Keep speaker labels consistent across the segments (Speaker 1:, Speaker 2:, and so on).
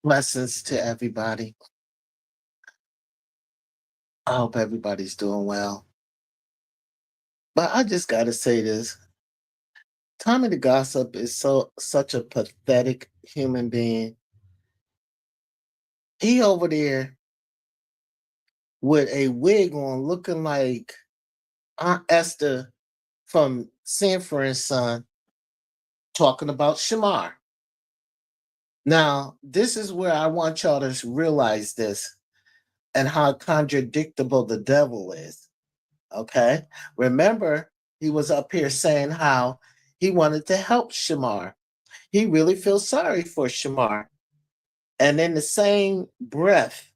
Speaker 1: Blessings to everybody. I hope everybody's doing well. But I just gotta say this. Tommy the Gossip is such a pathetic human being. He over there with a wig on looking like Aunt Esther from Sanford and Son talking about Shamar. Now, this is where I want y'all to realize this and how contradictable the devil is. Okay. Remember, he was up here saying how he wanted to help Shamar. He really feels sorry for Shamar. And in the same breath,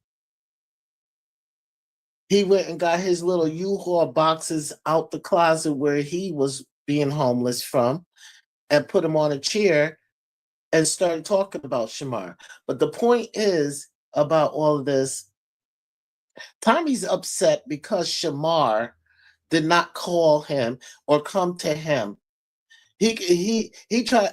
Speaker 1: he went and got his little U-Haul boxes out the closet where he was being homeless from and put them on a chair and started talking about Shamar. But the point is about all of this, Tommy's upset because Shamar did not call him or come to him. He tried.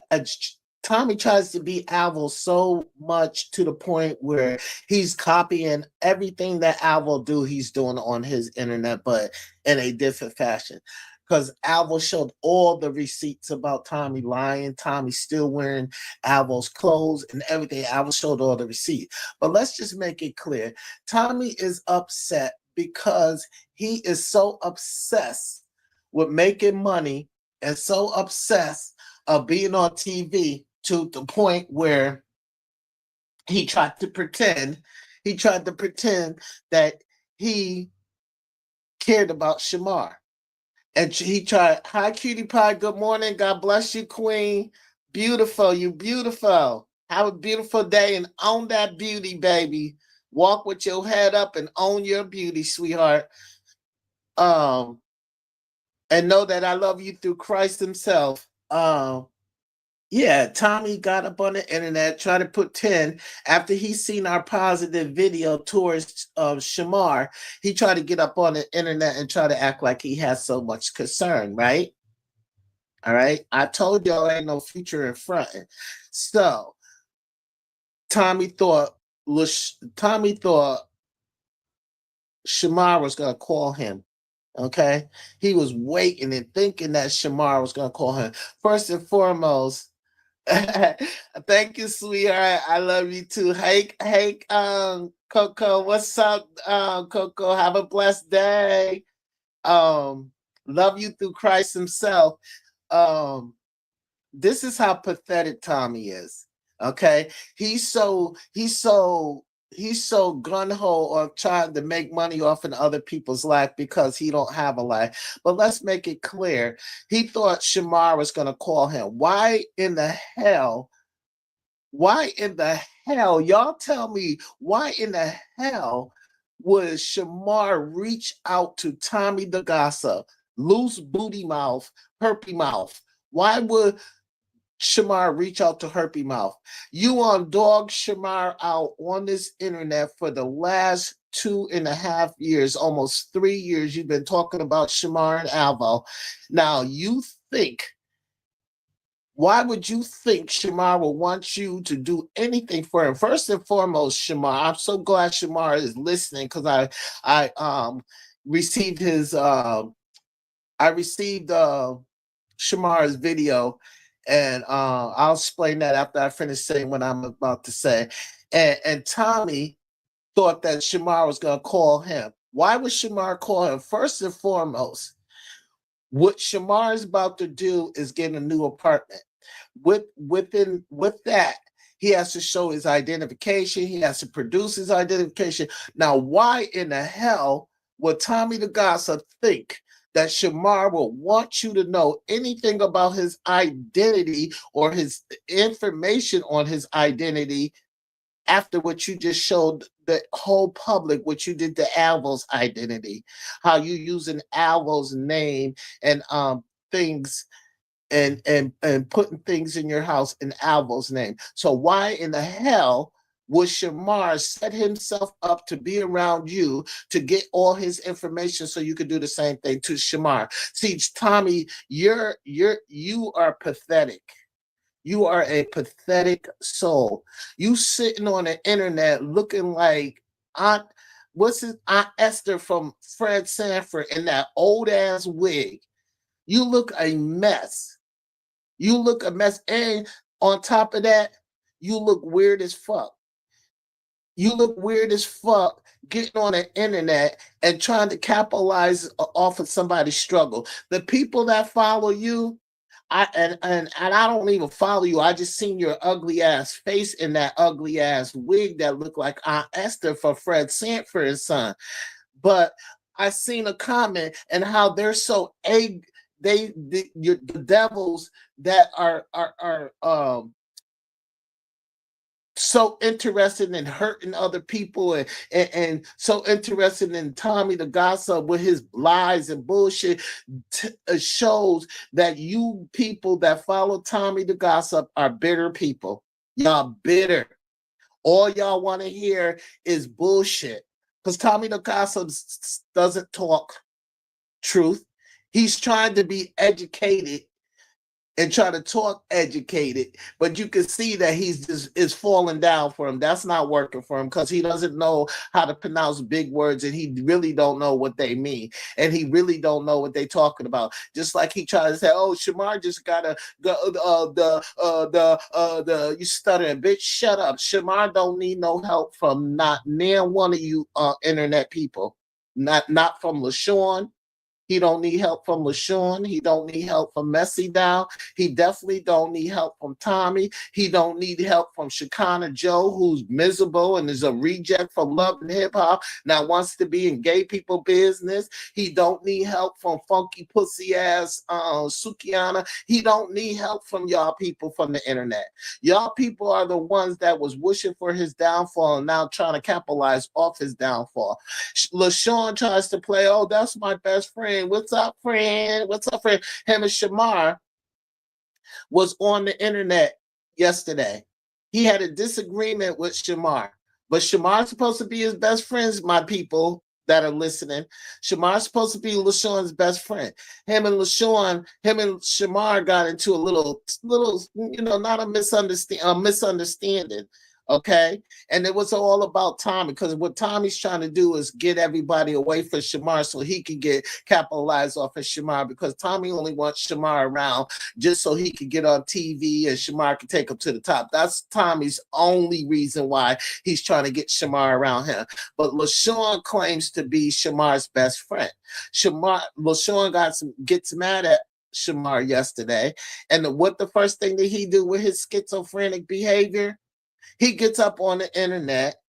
Speaker 1: Tommy tries to be Alvo so much to the point where he's copying everything that Alvo do. He's doing on his internet, but in a different fashion. Because Alvo showed all the receipts about Tommy lying, Tommy still wearing Alvo's clothes and everything. Alvo showed all the receipts. But let's just make it clear: Tommy is upset because he is so obsessed with making money and so obsessed of being on TV to the point where he tried to pretend that he cared about Shamar. And he tried, hi cutie pie, good morning. God bless you, Queen. Beautiful, you beautiful. Have a beautiful day and own that beauty, baby. Walk with your head up and own your beauty, sweetheart. Um, and know that I love you through Christ Himself. Yeah, Tommy got up on the internet, tried to put 10 after he seen our positive video towards Shamar. He tried to get up on the internet and try to act like he has so much concern, right? All right. I told y'all ain't no future in front. So Tommy thought Tommy thought Shamar was gonna call him. Okay. He was waiting and thinking that Shamar was gonna call him. First and foremost, thank you, sweetheart. I love you too. Hey, Coco, what's up, Coco? Have a blessed day. Um, love you through Christ Himself. Um, this is how pathetic Tommy is. Okay, he's so gun ho on trying to make money off in other people's life because he don't have a life. But let's make it clear: he thought Shamar was going to call him. Why in the hell? Why in the hell? Y'all tell me why in the hell would Shamar reach out to Tommy the Gossip, loose booty mouth, herpy mouth? Why would Shamar reach out to Herpy Mouth? You on dog Shamar out on this internet for the last 2.5 years, almost 3 years. You've been talking about Shamar and Alvo. Now you think, why would you think Shamar will want you to do anything for him? First and foremost, Shamar, I'm so glad Shamar is listening because I received his I received Shamar's video, and I'll explain that after I finish saying what I'm about to say. And Tommy thought that Shamar was going to call him. Why would Shamar call him? First and foremost, what Shamar is about to do is get a new apartment. With that, he has to show his identification. He has to produce his identification. Now, why in the hell would Tommy the Gossip think that Shamar will want you to know anything about his identity or his information on his identity after what you just showed the whole public, what you did to Alvo's identity, how you using Alvo's name and things and putting things in your house in Alvo's name. So why in the hell would Shamar set himself up to be around you to get all his information so you could do the same thing to Shamar? See, Tommy, you are pathetic. You are a pathetic soul. You sitting on the internet looking like Aunt, what's his Aunt Esther from Fred Sanford in that old ass wig. You look a mess. You look a mess. And on top of that, you look weird as fuck. You look weird as fuck getting on the internet and trying to capitalize off of somebody's struggle. The people that follow you, and I don't even follow you. I just seen your ugly ass face in that ugly ass wig that looked like Aunt Esther for Fred Sanford's son. But I seen a comment and how they're so the devils that are so interested in hurting other people and so interested in Tommy the gossip with his lies and bullshit shows that you people that follow Tommy the gossip are bitter people. Y'all bitter. All y'all want to hear is bullshit because Tommy the gossip doesn't talk truth. He's trying to be educated and try to talk educated, but you can see that he's just is falling down for him. That's not working for him because he doesn't know how to pronounce big words and he really don't know what they mean and he really don't know what they talking about. Just like he tried to say, "Oh, Shamar just gotta go the you stuttering bitch, shut up." Shamar don't need no help from not near one of you internet people, not from LaShawn. He don't need help from LaShawn. He don't need help from Messy Down. He definitely don't need help from Tommy. He don't need help from Shekinah Joe, who's miserable and is a reject from Love and Hip Hop. Now wants to be in gay people business. He don't need help from funky pussy ass Sukiana. He don't need help from y'all people from the internet. Y'all people are the ones that was wishing for his downfall and now trying to capitalize off his downfall. LaShawn tries to play, "Oh, that's my best friend. What's up, friend? What's up, friend?" Him and Shamar was on the internet yesterday. He had a disagreement with Shamar, but Shamar's supposed to be his best friends, my people that are listening. Shamar's supposed to be LaShawn's best friend. Him and Shamar got into a little, not a misunderstanding. Okay. And it was all about Tommy because what Tommy's trying to do is get everybody away from Shamar so he can get capitalized off of Shamar because Tommy only wants Shamar around just so he could get on TV and Shamar can take him to the top. That's Tommy's only reason why he's trying to get Shamar around him. But LaShawn claims to be Shamar's best friend. LaShawn gets mad at Shamar yesterday. And what the first thing that he do with his schizophrenic behavior? He gets up on the internet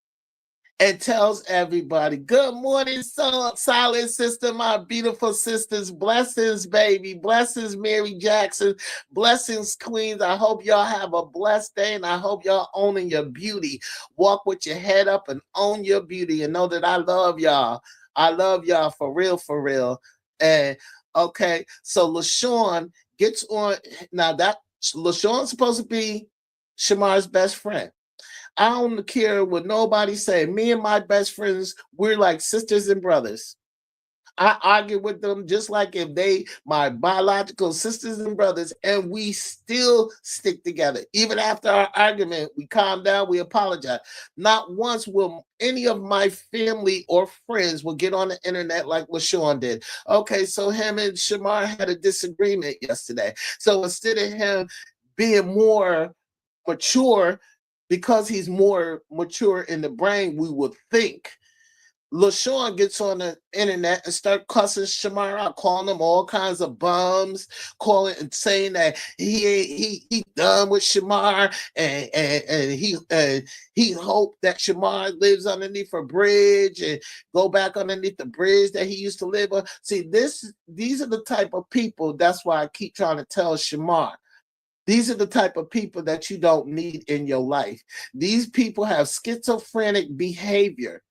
Speaker 1: and tells everybody, "Good morning, solid sister, my beautiful sisters. Blessings, baby. Blessings, Mary Jackson. Blessings, queens. I hope y'all have a blessed day and I hope y'all owning your beauty. Walk with your head up and own your beauty and know that I love y'all. I love y'all for real, for real." And okay, so LaShawn gets on. Now that LaShawn's supposed to be Shamar's best friend. I don't care what nobody say. Me and my best friends, we're like sisters and brothers. I argue with them just like if they my biological sisters and brothers, and we still stick together. Even after our argument, we calm down, we apologize. Not once will any of my family or friends will get on the internet like LaShawn did. Okay, so him and Shamar had a disagreement yesterday. So instead of him being more mature, because he's more mature in the brain, we would think. LaShawn gets on the internet and start cussing Shamar out, calling him all kinds of bums, calling and saying that he done with Shamar and he hoped that Shamar lives underneath a bridge and go back underneath the bridge that he used to live on. See, these are the type of people. That's why I keep trying to tell Shamar. These are the type of people that you don't need in your life. These people have schizophrenic behavior.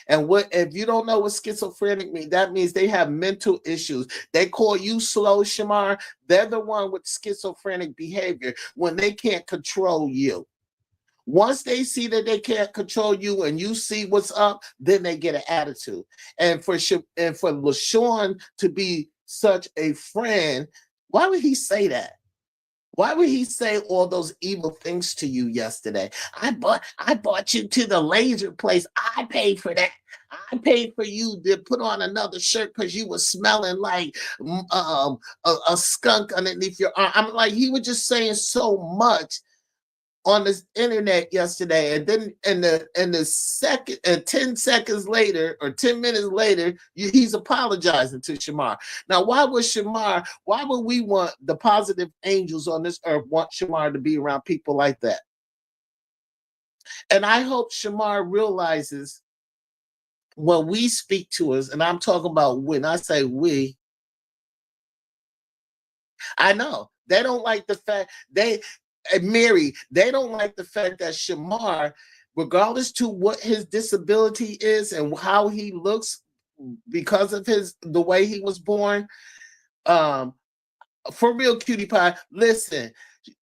Speaker 1: And what if you don't know what schizophrenic means? That means they have mental issues. They call you slow, Shamar. They're the one with schizophrenic behavior when they can't control you. Once they see that they can't control you and you see what's up, then they get an attitude. And for LaShawn to be such a friend, why would he say that? Why would he say all those evil things to you yesterday? I bought you to the laser place. I paid for that. I paid for you to put on another shirt because you were smelling like a skunk underneath your arm. I'm like, he was just saying so much on this internet yesterday, and then in the second and 10 seconds later or 10 minutes later, he's apologizing to Shamar. Now, why would we want the positive angels on this earth want Shamar to be around people like that? And I hope Shamar realizes when we speak to us, and I'm talking about when I say we, I know they don't like the fact Mary, they don't like the fact that Shamar, regardless to what his disability is and how he looks because of the way he was born, um, for real, cutie pie, listen,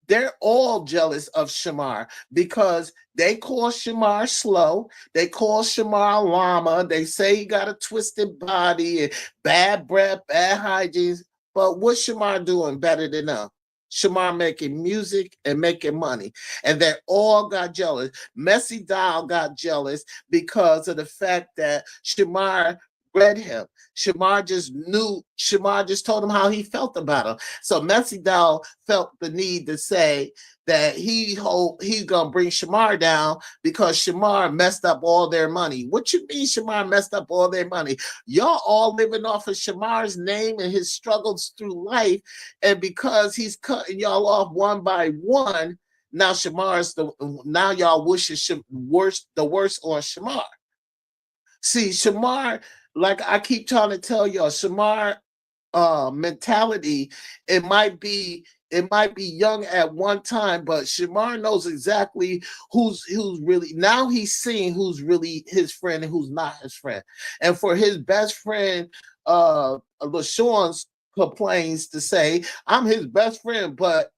Speaker 1: they're all jealous of Shamar because they call Shamar slow. They call Shamar llama. They say he got a twisted body and bad breath, bad hygiene. But what's Shamar doing better than them? Shamar making music and making money. And they all got jealous. Messy Doll got jealous because of the fact that Shamar read him. Shamar just told him how he felt about him. So Messy Doll felt the need to say that he's gonna bring Shamar down because Shamar messed up all their money. What you mean Shamar messed up all their money? Y'all all living off of Shamar's name and his struggles through life, and because he's cutting y'all off one by one, now y'all wishing the worst on Shamar. See, Shamar, like I keep trying to tell y'all, Shamar mentality, it might be young at one time, but Shamar knows exactly who's really, now he's seeing who's really his friend and who's not his friend. And for his best friend, LaShawn's complains to say, I'm his best friend, but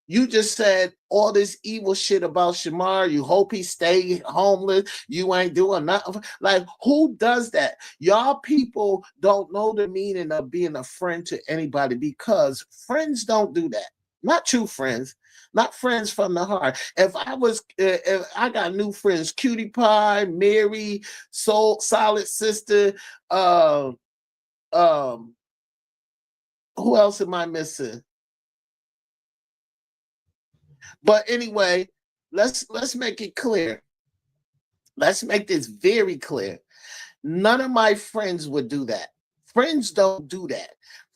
Speaker 1: you just said all this evil shit about Shamar. You hope he stay homeless. You ain't doing nothing. Like, who does that? Y'all people don't know the meaning of being a friend to anybody because friends don't do that. Not true friends. Not friends from the heart. If I got new friends, Cutie Pie, Mary, Soul, Solid Sister, um, um, who else am I missing? But anyway, let's make it clear. Let's make this very clear. None of my friends would do that. Friends don't do that.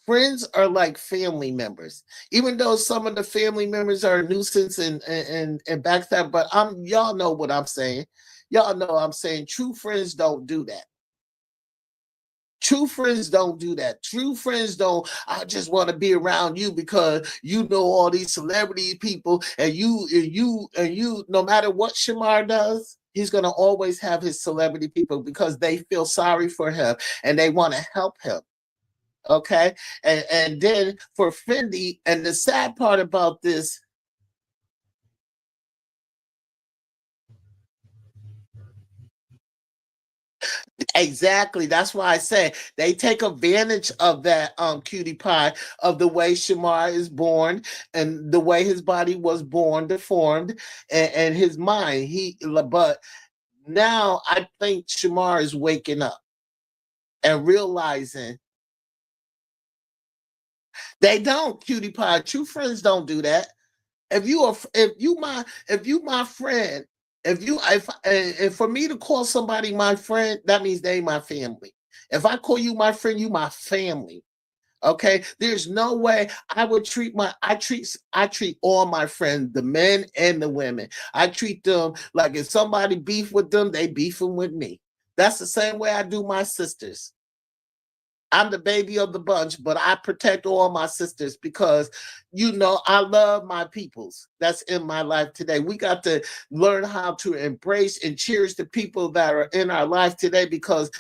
Speaker 1: Friends are like family members. Even though some of the family members are a nuisance and backstab, but y'all know what I'm saying. Y'all know I'm saying true friends don't do that. True friends don't do that. True friends don't, I just want to be around you because you know all these celebrity people and you, no matter what Shamar does, he's gonna always have his celebrity people because they feel sorry for him and they want to help him. Okay. And then for Fendi, and the sad part about this, exactly. That's why I say they take advantage of that, cutie pie, of the way Shamar is born and the way his body was born deformed, and his mind. But now I think Shamar is waking up and realizing they don't, cutie pie. True friends don't do that. If you my friend, if for me to call somebody my friend, that means they my family. If I call you my friend, you my family. Okay, there's no way I treat all my friends, the men and the women. I treat them like if somebody beef with them, they beefing with me. That's the same way I do my sisters. I'm the baby of the bunch, but I protect all my sisters because, I love my peoples that's in my life today. We got to learn how to embrace and cherish the people that are in our life today because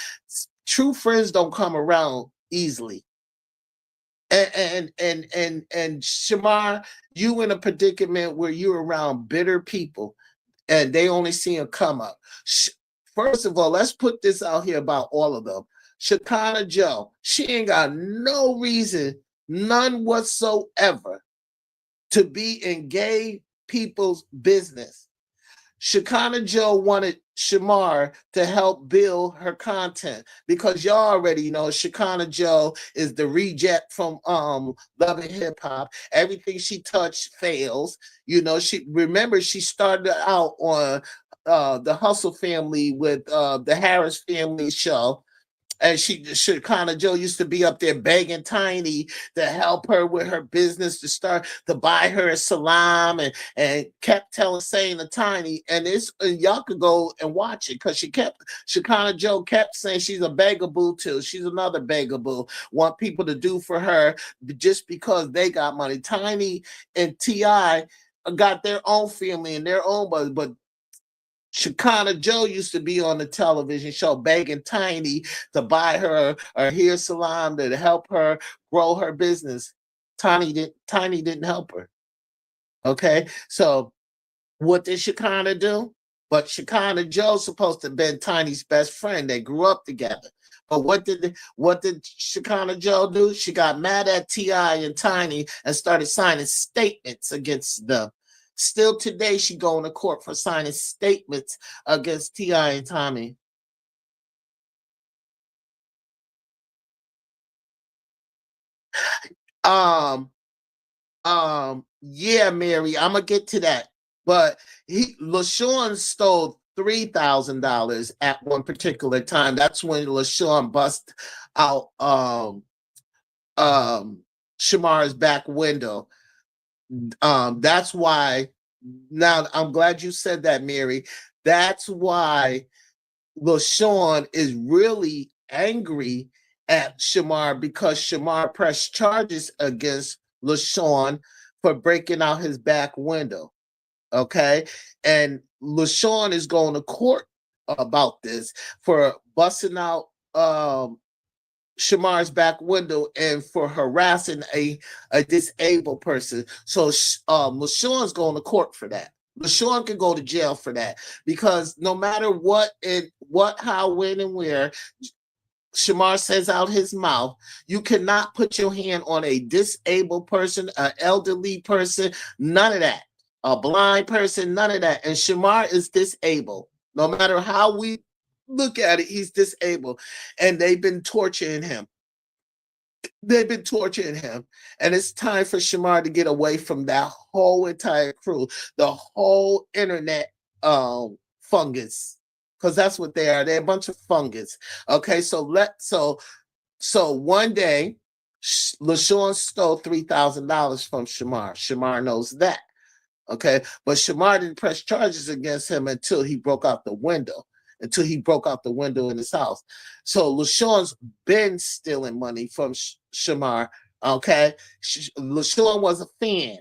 Speaker 1: true friends don't come around easily. And Shamar, you in a predicament where you're around bitter people and they only see a come up. First of all, let's put this out here about all of them. Shekinah Joe, she ain't got no reason, none whatsoever, to be in gay people's business. Shekinah Joe wanted Shamar to help build her content because y'all already know Shekinah Joe is the reject from Love and Hip Hop. Everything she touched fails. You know, she started out on the Hustle Family with the Harris Family show, and she kind of Joe used to be up there begging Tiny to help her with her business to buy her a salon, and kept saying to Tiny, and it's y'all could go and watch it because she kind of Joe kept saying she's a begaboo too. She's another begaboo. Want people to do for her just because they got money. Tiny and Ti got their own family and their own, but Shekinah Joe used to be on the television show begging Tiny to buy her a hair salon to help her grow her business. Tiny didn't help her. Okay, so what did Shekinah do? But Shekinah Joe's supposed to have been Tiny's best friend. They grew up together. But what did Shekinah Joe do? She got mad at T.I. and Tiny and started signing statements against them. Still today, she going to court for signing statements against T.I. and Tommy. Yeah, Mary, I'm gonna get to that. But LaShawn stole $3,000 at one particular time. That's when LaShawn bust out Shamar's back window. That's why. Now I'm glad you said that, Mary. That's why LaShawn is really angry at Shamar because Shamar pressed charges against LaShawn for breaking out his back window. Okay. And LaShawn is going to court about this for busting out Shamar's back window and for harassing a disabled person. So LaShawn's going to court for that. LaShawn can go to jail for that because no matter what, how, when, and where Shamar says out his mouth, you cannot put your hand on a disabled person, an elderly person, none of that. A blind person, none of that. And Shamar is disabled. No matter how we look at it, he's disabled. And they've been torturing him. They've been torturing him. And it's time for Shamar to get away from that whole entire crew, the whole internet fungus. Because that's what they are. They're a bunch of fungus. Okay, so one day, LaShawn stole $3,000 from Shamar. Shamar knows that. Okay, but Shamar didn't press charges against him until he broke out the window. Until he broke out the window in his house. So LaShawn's been stealing money from Shamar. Okay, LaShawn was a fan,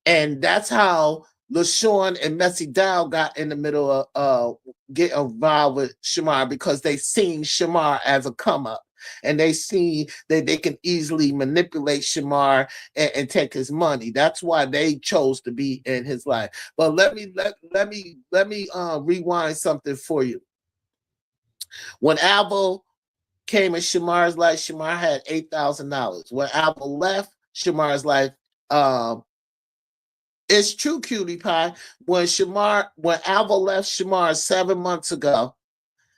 Speaker 1: and that's how LaShawn and Messy Dow got in the middle of get involved with Shamar because they seen Shamar as a come up. And they see that they can easily manipulate Shamar and take his money. That's why they chose to be in his life. But let me rewind something for you. When Alvo came in Shamar's life, Shamar had $8,000. When Alvo left Shamar's life, it's true, cutie pie. When Alvo left Shamar 7 months ago,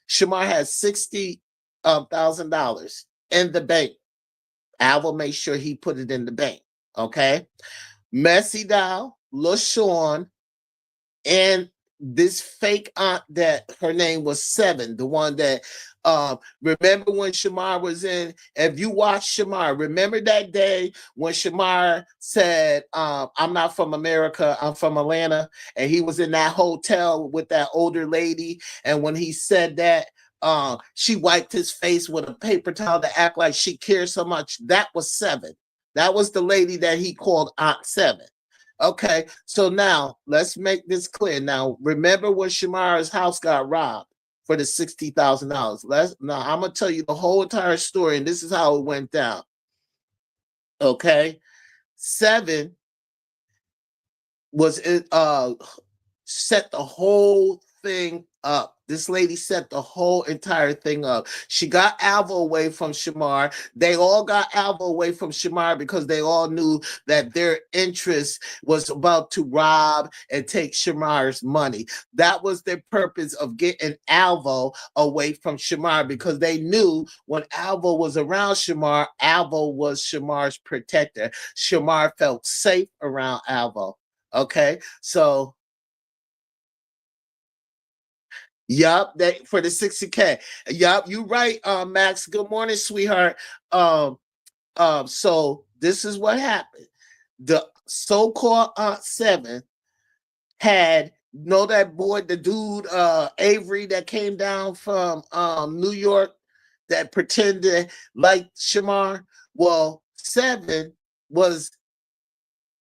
Speaker 1: Shamar had $60,000 in the bank. Alvo made sure he put it in the bank. Okay. Messy Doll, LaShawn, and this fake aunt that her name was Seven, the one that remember when Shamar was in, if you watch Shamar, remember that day when Shamar said, I'm not from America, I'm from Atlanta, and he was in that hotel with that older lady, and when he said that, she wiped his face with a paper towel to act like she cares so much. That was Seven. That was the lady that he called Aunt Seven. Okay, so now let's make this clear. Now, remember when Shamar's house got robbed for the $60,000. Now I'm gonna tell you the whole entire story, and this is how it went down. Okay, Seven was set the whole thing up. This lady set the whole entire thing up. She got Alvo away from Shamar. They all got Alvo away from Shamar because they all knew that their interest was about to rob and take Shamar's money. That was their purpose of getting Alvo away from Shamar, because they knew when Alvo was around Shamar, Alvo was Shamar's protector. Shamar felt safe around Alvo. Okay, so yup, that for the 60K. Yup, you right, Max. Good morning, sweetheart. Um, so this is what happened. The so-called Aunt Seven had, know that boy, the dude Avery that came down from New York that pretended like Shamar. Well, Seven was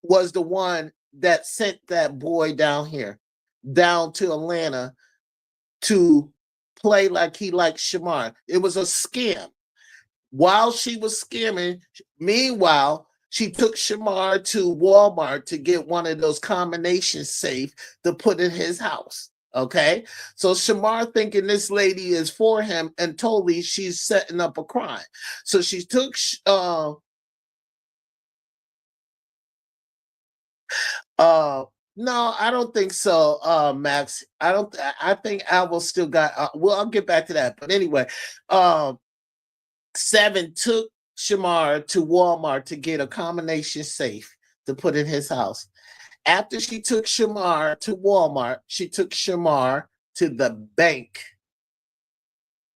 Speaker 1: the one that sent that boy down here, down to Atlanta, to play like he liked Shamar. It was a scam. While she was scamming, meanwhile, she took Shamar to Walmart to get one of those combination safe to put in his house. Okay, so Shamar thinking this lady is for him, and totally she's setting up a crime. So she took Uh, no, I don't think so, Max. I don't. I think Alvo still got. Well, I'll get back to that. But anyway, um, Seven took Shamar to Walmart to get a combination safe to put in his house. After she took Shamar to Walmart, she took Shamar to the bank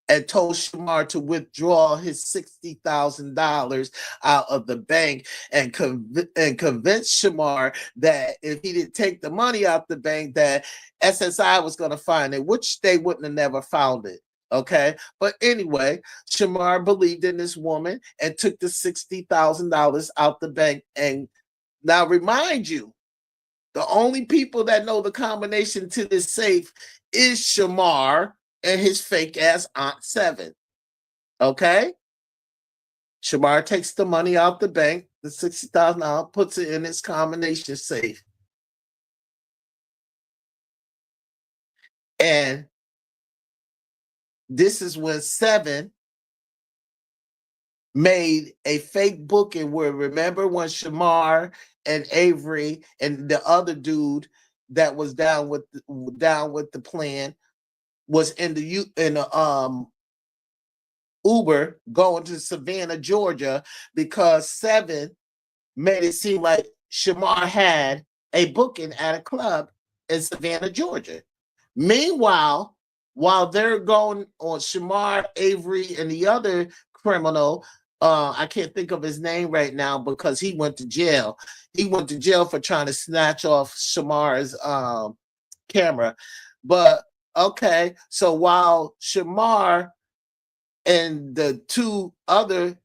Speaker 1: and told Shamar to withdraw his $60,000 out of the bank, and convinced Shamar that if he didn't take the money out the bank, that SSI was going to find it, which they wouldn't have never found it. Okay, but anyway, Shamar believed in this woman and took the $60,000 out the bank. And now, remind you, the only people that know the combination to this safe is Shamar and his fake ass Aunt Seven. Okay? Shamar takes the money out the bank, the $60,000, puts it in his combination safe. And this is when Seven made a fake booking where, remember when Shamar and Avery and the other dude that was down with the plan was in the Uber going to Savannah, Georgia, because Seven made it seem like Shamar had a booking at a club in Savannah, Georgia. Meanwhile, while they're going on, Shamar, Avery, and the other criminal, I can't think of his name right now because he went to jail. He went to jail for trying to snatch off Shamar's camera. But okay, so while Shamar and the two other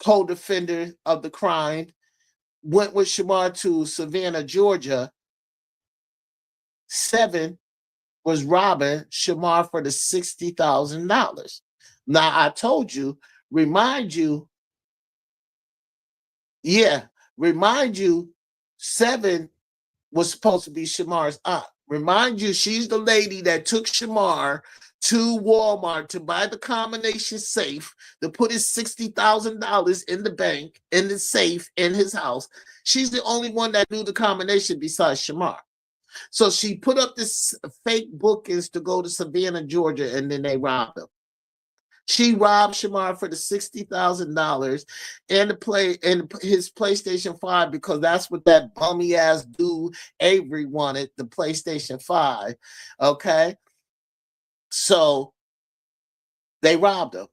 Speaker 1: co-defenders of the crime went with Shamar to Savannah, Georgia, Seven was robbing Shamar for the $60,000. Now, I told you, remind you, yeah, remind you, Seven was supposed to be Shamar's aunt. Remind you, she's the lady that took Shamar to Walmart to buy the combination safe to put his $60,000 in the bank, in the safe, in his house. She's the only one that knew the combination besides Shamar. So she put up this fake bookings to go to Savannah, Georgia, and then they robbed him. She robbed Shamar for the $60,000 and his PlayStation 5, because that's what that bummy ass dude Avery wanted, the PlayStation 5. Okay. So they robbed him.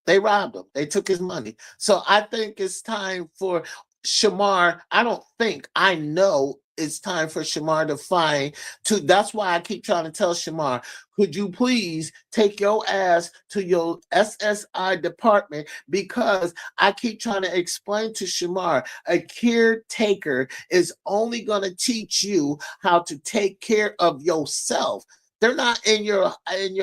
Speaker 1: They robbed him. They took his money. So I think it's time for Shamar. I know it's time for Shamar to find that's why I keep trying to tell Shamar, could you please take your ass to your SSI department, because I keep trying to explain to Shamar, a caretaker is only going to teach you how to take care of yourself. They're not in your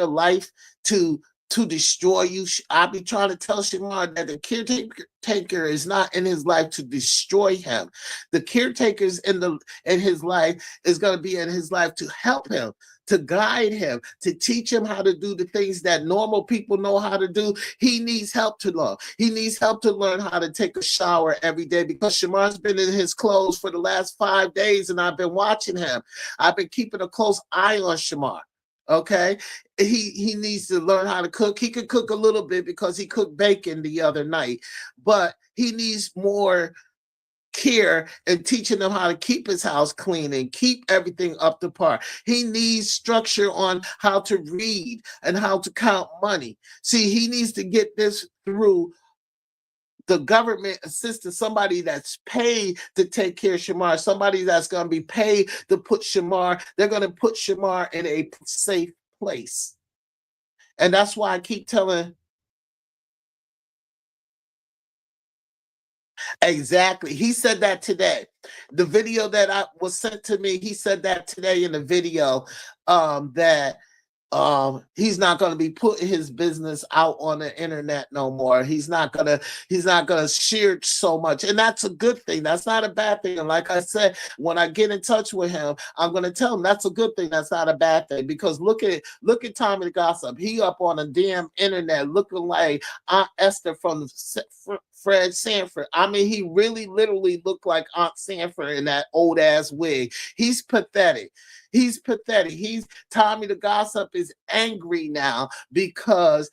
Speaker 1: life to destroy you. I be trying to tell Shamar that the caretaker is not in his life to destroy him. The caretaker's in his life is going to be in his life to help him, to guide him, to teach him how to do the things that normal people know how to do. He needs help to learn. He needs help to learn how to take a shower every day, because Shamar's been in his clothes for the last 5 days and I've been watching him. I've been keeping a close eye on Shamar. Okay, he needs to learn how to cook. He could cook a little bit because he cooked bacon the other night, but he needs more care and teaching him how to keep his house clean and keep everything up to par. He needs structure on how to read and how to count money. See, he needs to get this through the government assistant, somebody that's paid to take care of Shamar, somebody that's going to be paid to put Shamar, they're going to put Shamar in a safe place. And that's why I keep telling. Exactly. He said that today. The video that I was sent to me, he said that today in the video, that he's not going to be putting his business out on the internet no more. He's not gonna share so much, and that's a good thing. That's not a bad thing. And like I said, when I get in touch with him, I'm going to tell him that's a good thing. That's not a bad thing, because look at Tommy the Gossip. He up on the damn internet looking like Aunt Esther from Fred Sanford. I mean, he really literally looked like Aunt Sanford in that old ass wig. He's pathetic. He's pathetic. Tommy the Gossip is angry now because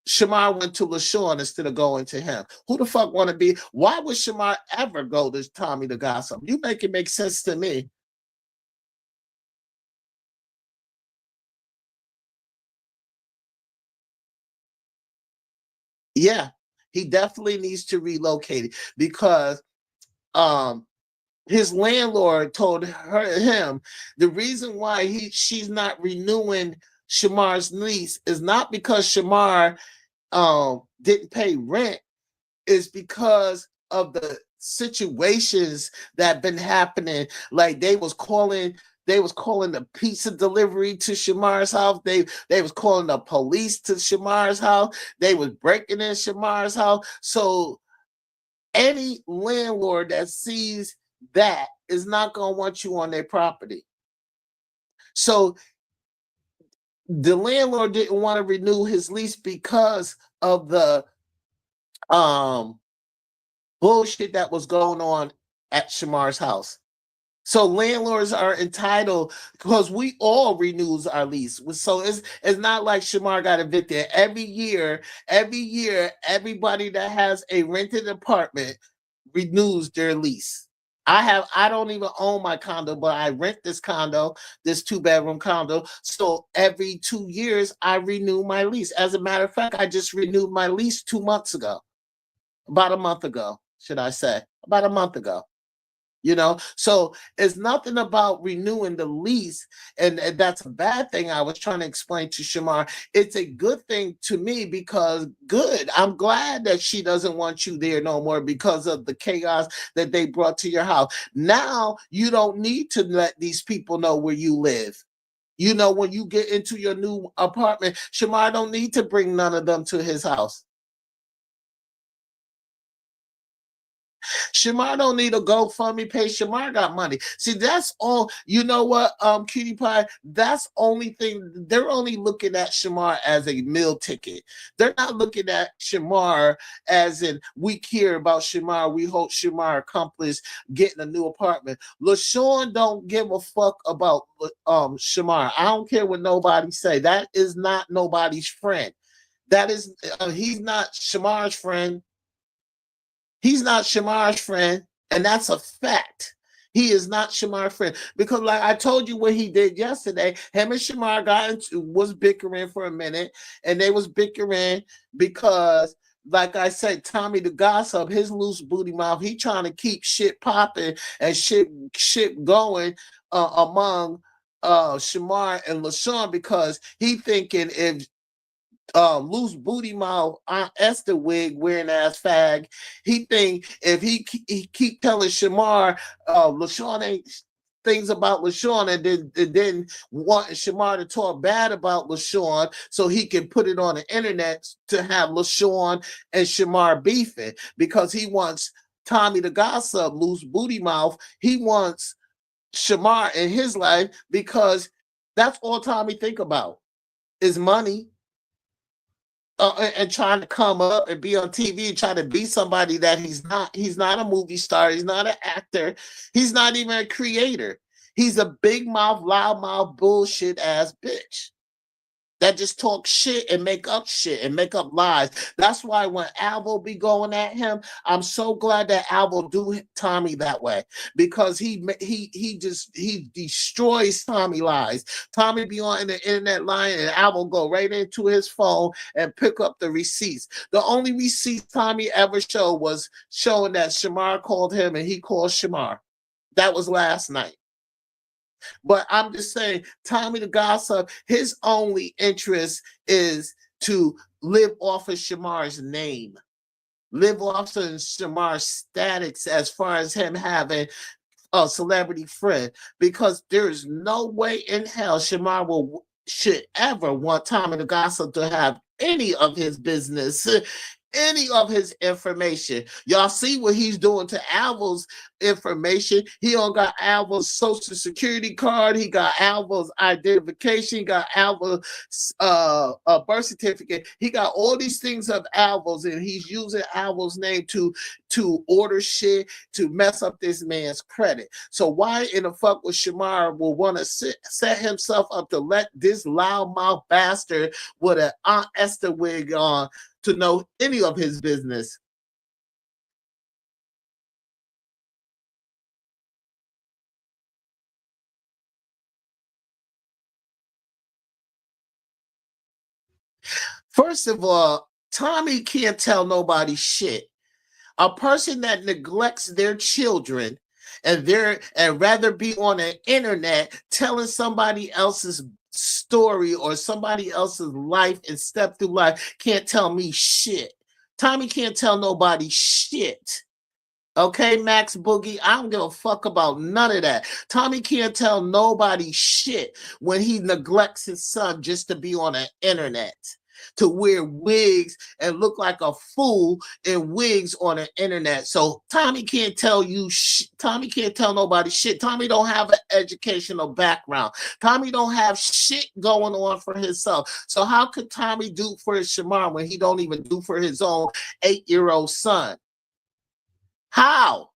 Speaker 1: Shamar went to LaShawn instead of going to him. Who the fuck want to be? Why would Shamar ever go to Tommy the Gossip? You make it make sense to me. Yeah, he definitely needs to relocate because um his landlord told him the reason why she's not renewing Shamar's lease is not because Shamar didn't pay rent, is because of the situations that been happening. Like they was calling the pizza delivery to Shamar's house. They was calling the police to Shamar's house. They was breaking in Shamar's house. So any landlord that sees that is not going to want you on their property. So the landlord didn't want to renew his lease because of the um bullshit that was going on at Shamar's house. So landlords are entitled, because we all renews our lease. So it's not like Shamar got evicted. Every year, everybody that has a rented apartment renews their lease. I don't even own my condo, but I rent this condo, this 2-bedroom condo. So every 2 years I renew my lease. As a matter of fact, I just renewed my lease 2 months ago. About a month ago, should I say? About a month ago. So it's nothing about renewing the lease, and that's a bad thing. I was trying to explain to Shamar, it's a good thing to me, because I'm glad that she doesn't want you there no more because of the chaos that they brought to your house. Now you don't need to let these people know where you live. When you get into your new apartment, Shamar don't need to bring none of them to his house. Shamar don't need a GoFundMe page. Shamar got money. See, that's all. You know what, Cutie Pie? That's only thing. They're only looking at Shamar as a meal ticket. They're not looking at Shamar as in, we care about Shamar. We hope Shamar accomplished getting a new apartment. LaShawn don't give a fuck about Shamar. I don't care what nobody say. That is not nobody's friend. That is, he's not Shamar's friend. He's not Shamar's friend, and that's a fact. He is not Shamar's friend, because, like I told you, what he did yesterday, him and Shamar was bickering for a minute, and they was bickering because, like I said, Tommy the Gossip, his loose booty mouth, he trying to keep shit popping and shit going among Shamar and LaShawn, because he thinking if loose booty mouth Aunt Esther wig wearing ass fag, he think if he keep telling Shamar LaShawn ain't things about LaShawn, and then wanting Shamar to talk bad about LaShawn so he can put it on the internet to have LaShawn and Shamar beefing, because he wants Tommy the Gossip, loose booty mouth, he wants Shamar in his life because that's all Tommy think about is money. And trying to come up and be on TV and trying to be somebody that he's not. He's not a movie star. He's not an actor. He's not even a creator. He's a big mouth, loud mouth, bullshit ass bitch that just talk shit and make up shit and make up lies. That's why when Alvo be going at him, I'm so glad that Alvo do Tommy that way because he destroys Tommy lies. Tommy be on the internet lying and Alvo go right into his phone and pick up the receipts. The only receipts Tommy ever showed was showing that Shamar called him and he called Shamar. That was last night. But I'm just saying, Tommy the Gossip, his only interest is to live off of Shamar's name, live off of Shamar's statics as far as him having a celebrity friend, because there's no way in hell Shamar should ever want Tommy the Gossip to have any of his business, any of his information. Y'all see what he's doing to Alvo's information. He don't got Alvo's social security card. He got Alvo's identification. He got Alvo's birth certificate. He got all these things of Alvo's, and he's using Alvo's name to order shit to mess up this man's credit. So why in the fuck would Shamar will want to set himself up to let this loudmouth bastard with an Aunt Esther wig on to know any of his business? First of all, Tommy can't tell nobody shit. A person that neglects their children and rather be on the internet telling somebody else's story or somebody else's life and step through life can't tell me shit. Tommy can't tell nobody shit. Okay, Max Boogie, I don't give a fuck about none of that. Tommy can't tell nobody shit when he neglects his son just to be on the internet, to wear wigs and look like a fool in wigs on the internet. So Tommy can't tell you Tommy can't tell nobody shit. Tommy don't have an educational background. Tommy don't have shit going on for himself. So how could Tommy do for his Shamar when he don't even do for his own 8-year-old son? How?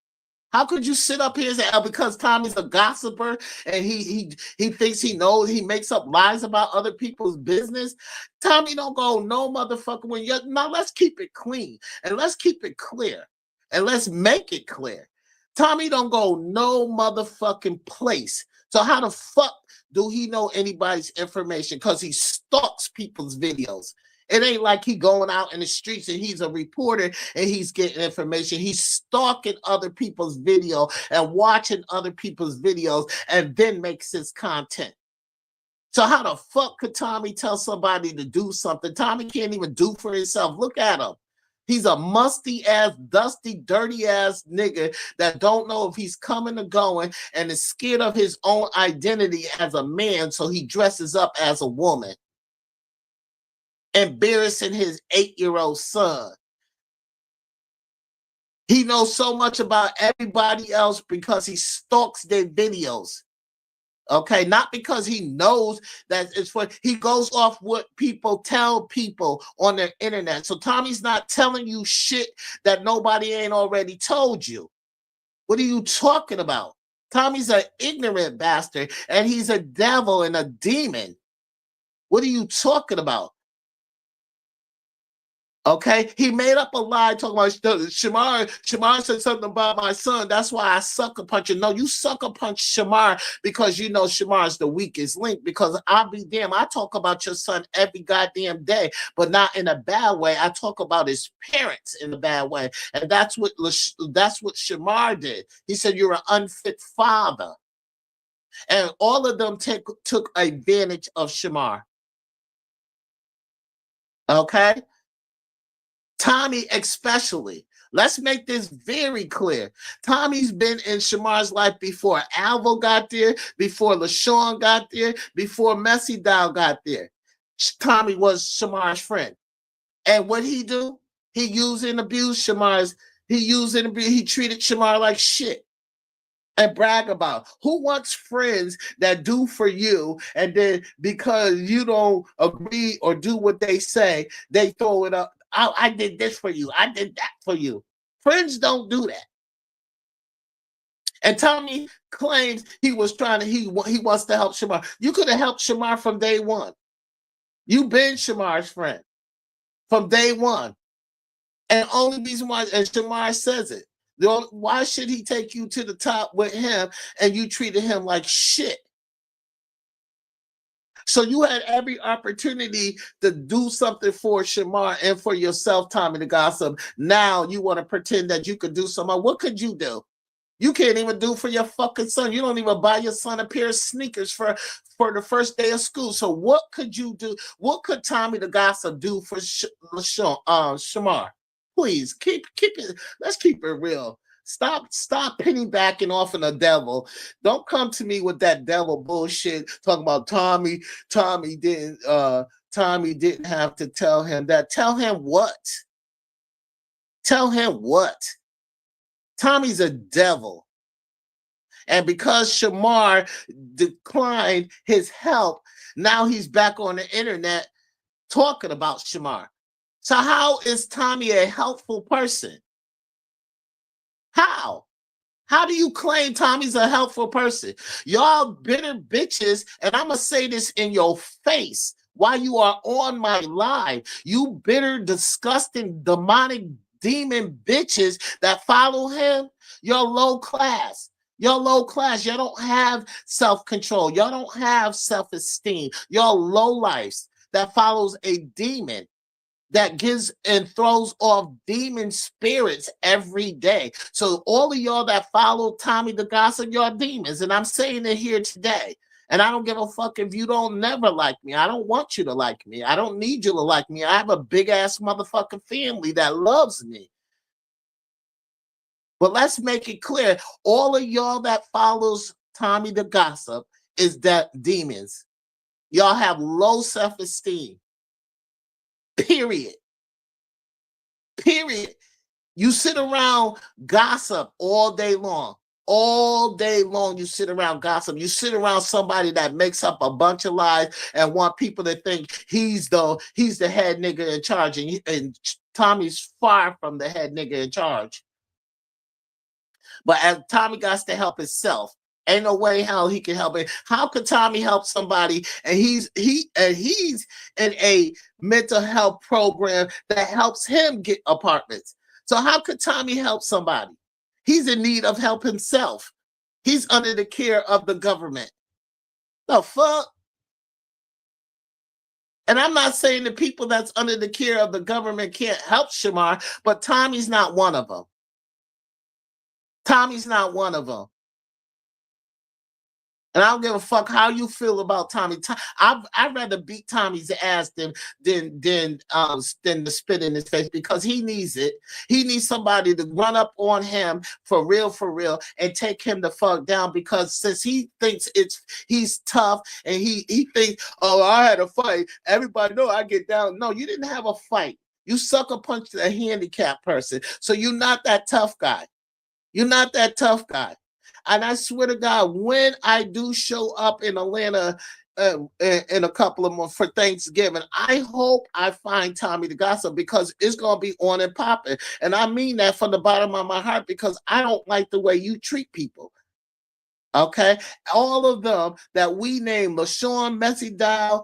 Speaker 1: How could you sit up here and say, oh, because Tommy's a gossiper and he thinks he knows, he makes up lies about other people's business? Tommy don't go no motherfucker when you're now. Let's keep it clean and let's keep it clear and let's make it clear. Tommy don't go no motherfucking place. So how the fuck do he know anybody's information? Because he stalks people's videos. It ain't like he going out in the streets and he's a reporter and he's getting information. He's stalking other people's video and watching other people's videos and then makes his content. So how the fuck could Tommy tell somebody to do something? Tommy can't even do for himself. Look at him. He's a musty ass, dusty, dirty ass nigga that don't know if he's coming or going and is scared of his own identity as a man, so he dresses up as a woman, embarrassing his 8-year-old son. He knows so much about everybody else because he stalks their videos. Okay, not because he knows that it's for, he goes off what people tell people on their internet. So Tommy's not telling you shit that nobody ain't already told you. What are you talking about? Tommy's an ignorant bastard and he's a devil and a demon. What are you talking about? Okay, he made up a lie talking about Shamar. Shamar said something about my son. That's why I sucker punch him. No, you sucker punch Shamar because you know Shamar is the weakest link. Because I'll be damned, I talk about your son every goddamn day, but not in a bad way. I talk about his parents in a bad way, and that's what Shamar did. He said you're an unfit father, and all of them took advantage of Shamar. Okay. Tommy especially. Let's make this very clear. Tommy's been in Shamar's life before Alvo got there, before LaShawn got there, before Messy Dow got there. Tommy was Shamar's friend. And what he do? He used and abused Shamar's, he treated Shamar like shit. and brag about. Who wants friends that do for you and then because you don't agree or do what they say, they throw it up. I did this for you. I did that for you. Friends don't do that. And Tommy claims he was trying to he wants to help Shamar. You could have helped Shamar from day one. You've been Shamar's friend from day one. And only reason why, and Shamar says it, why should he take you to the top with him and you treated him like shit? So you had every opportunity to do something for Shamar and for yourself, Tommy the Gossip. Now you want to pretend that you could do something. What could you do? You can't even do for your fucking son. You don't even buy your son a pair of sneakers for the first day of school. So what could you do? What could Tommy the Gossip do for Shamar? Please keep it. Let's keep it real. Stop piggybacking off of the devil. Don't come to me with that devil bullshit talking about Tommy. Tommy didn't have to tell him that. Tell him what? Tell him what? Tommy's a devil. And because Shamar declined his help, now he's back on the internet talking about Shamar. So how is Tommy a helpful person? How? How do you claim Tommy's a helpful person? Y'all bitter bitches, and I'm going to say this in your face while you are on my live. You bitter, disgusting, demonic demon bitches that follow him, you're low class. You're low class. You don't have self-control. Y'all don't have self-esteem. Y'all low lives that follows a demon that gives and throws off demon spirits every day. So all of y'all that follow Tommy the Gossip, y'all demons. And I'm saying it here today. And I don't give a fuck if you don't never like me. I don't want you to like me. I don't need you to like me. I have a big ass motherfucking family that loves me. But let's make it clear. All of y'all that follows Tommy the Gossip is that demons. Y'all have low self-esteem. Period. Period. You sit around gossip all day long. All day long, you sit around gossip. You sit around somebody that makes up a bunch of lies and want people to think he's the head nigga in charge, and Tommy's far from the head nigga in charge. But as Tommy got to help himself. Ain't no way how he can help it. How could Tommy help somebody? And he's in a mental health program that helps him get apartments. So how could Tommy help somebody? He's in need of help himself. He's under the care of the government. The fuck? And I'm not saying the people that's under the care of the government can't help Shamar, but Tommy's not one of them. Tommy's not one of them. And I don't give a fuck how you feel about Tommy. I'd rather beat Tommy's ass than to spit in his face, because he needs it. He needs somebody to run up on him for real, and take him the fuck down, because since he thinks he's tough and he thinks, oh, I had a fight. Everybody know I get down. No, you didn't have a fight. You sucker punched a handicapped person. So you're not that tough guy. You're not that tough guy. And I swear to God, when I do show up in Atlanta in a couple of months for Thanksgiving, I hope I find Tommy the Gossip, because it's going to be on and popping. And I mean that from the bottom of my heart, because I don't like the way you treat people. Okay? All of them that we name, LaShawn, Messy Dow,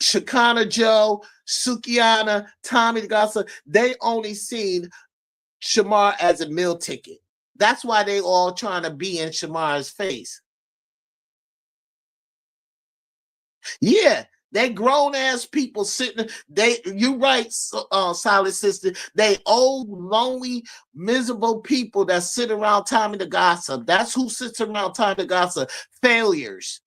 Speaker 1: Shekinah Joe, Sukiana, Tommy the Gossip, they only seen Shamar as a meal ticket. That's why they all trying to be in Shamar's face. Yeah, they grown ass people sitting. You right, Solid Sister. They old, lonely, miserable people that sit around Tommy the Gossip. That's who sits around Tommy the Gossip. Failures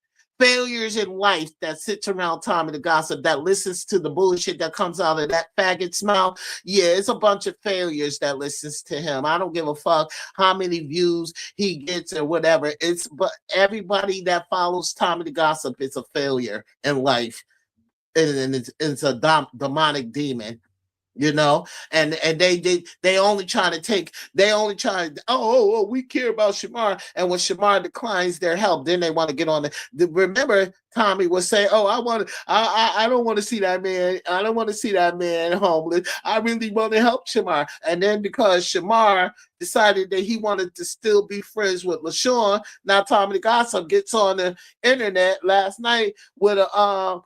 Speaker 1: in life that sits around Tommy the Gossip, that listens to the bullshit that comes out of that faggot's mouth. Yeah, it's a bunch of failures that listens to him. I don't give a fuck how many views he gets or whatever. But everybody that follows Tommy the Gossip is a failure in life. And it's a demonic demon. you know, and they only trying to take, they only trying, we care about Shamar, and when Shamar declines their help, then they want to get on remember Tommy was saying, oh, I don't want to see that man, I don't want to see that man homeless, I really want to help Shamar. And then because Shamar decided that he wanted to still be friends with LaShawn, now Tommy the Gossip gets on the internet last night with a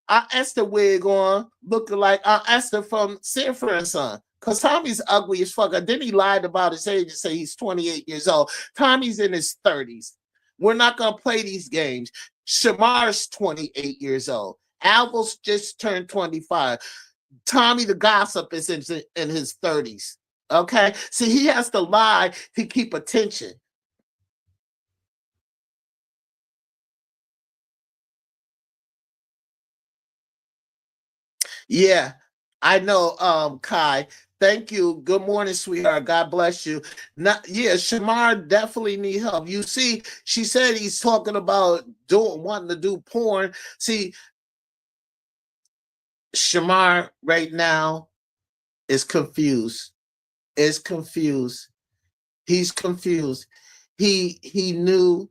Speaker 1: Aunt Esther wig on, looking like Aunt Esther from Sanford and Son. Because Tommy's ugly as fuck. And then he lied about his age and say he's 28 years old. Tommy's in his 30s. We're not going to play these games. Shamar's 28 years old. Alvos just turned 25. Tommy the Gossip is in his 30s. Okay? See, he has to lie to keep attention. Yeah, I know, Kai. Thank you. Good morning, sweetheart. God bless you. Not, yeah, Shamar definitely need help. You see, she said he's talking about wanting to do porn. See, Shamar right now is confused. Is confused. He's confused. He knew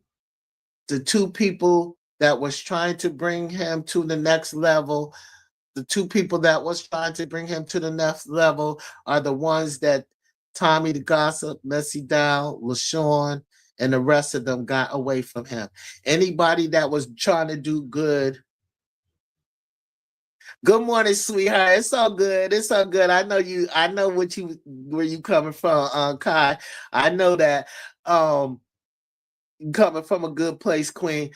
Speaker 1: the two people that was trying to bring him to the next level. The two people that was trying to bring him to the next level are the ones that Tommy the Gossip, Messy Dow, LaShawn, and the rest of them got away from him. Anybody that was trying to do good. Good morning, sweetheart. It's all good. It's all good. I know you. I know where you coming from, Kai. I know that. Coming from a good place, Queen.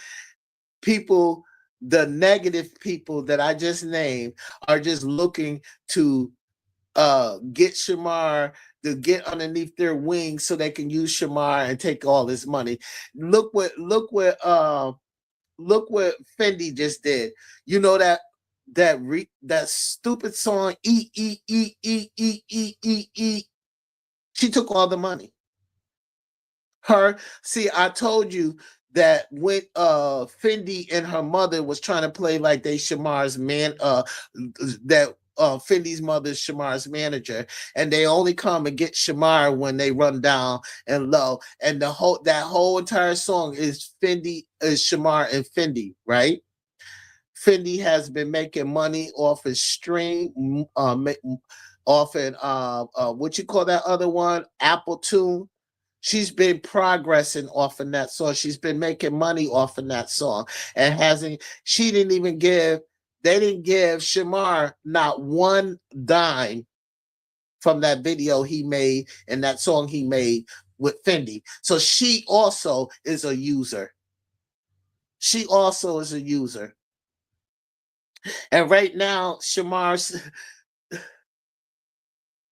Speaker 1: People, the negative people that I just named are just looking to get Shamar, to get underneath their wings so they can use Shamar and take all this money. Look what Fendi just did. You know that stupid song E. She took all the money. See, I told you that when Fendi and her mother was trying to play like they Shamar's man, that Fendi's mother's Shamar's manager, and they only come and get Shamar when they run down and low. And that whole entire song is Shamar and Fendi, right? Fendi has been making money off his stream, off an what you call that other one, Apple Tune. She's been progressing off of that song. She's been making money off of that song, and she didn't even give. They didn't give Shamar not one dime from that video he made and that song he made with Fendi. So she also is a user. She also is a user. And right now, Shamar's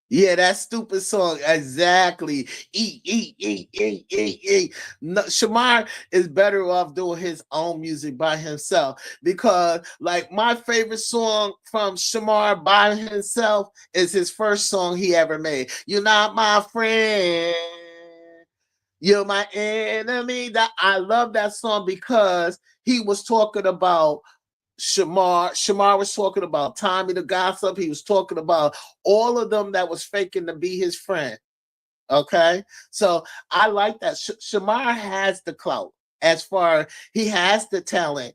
Speaker 1: yeah, that stupid song. Exactly. No, Shamar is better off doing his own music by himself, because like my favorite song from Shamar by himself is his first song he ever made. You're not my friend. You're my enemy. That I love that song because he was talking about Shamar was talking about Tommy the Gossip. He was talking about all of them that was faking to be his friend. Okay, so I like that. Shamar has the clout, as far he has the talent,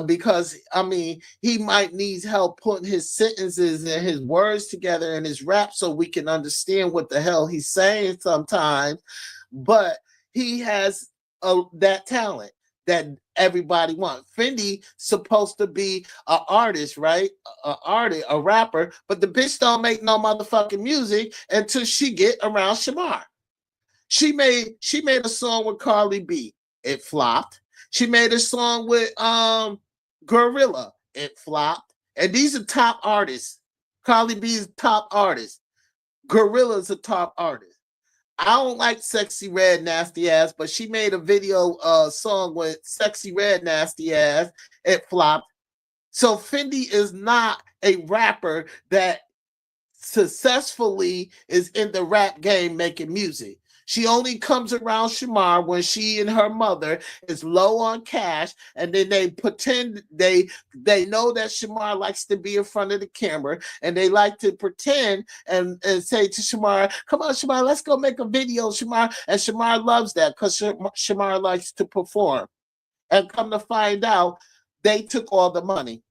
Speaker 1: because I mean he might need help putting his sentences and his words together in his rap so we can understand what the hell he's saying sometimes, but he has that talent that everybody wants. Fendi supposed to be an artist, right? A rapper, but the bitch don't make no motherfucking music until she get around Shamar. She made a song with Carly B. It flopped. She made a song with Gorilla. It flopped. And these are top artists. Carly B is top artist. Gorilla's a top artist. I don't like Sexy Red Nasty Ass, but she made a video song with Sexy Red Nasty Ass. It flopped. So Fendi is not a rapper that successfully is in the rap game making music. She only comes around Shamar when she and her mother is low on cash, and then they pretend they know that Shamar likes to be in front of the camera, and they like to pretend and say to Shamar, "Come on, Shamar, let's go make a video, Shamar." And Shamar loves that because Shamar likes to perform. And come to find out, they took all the money.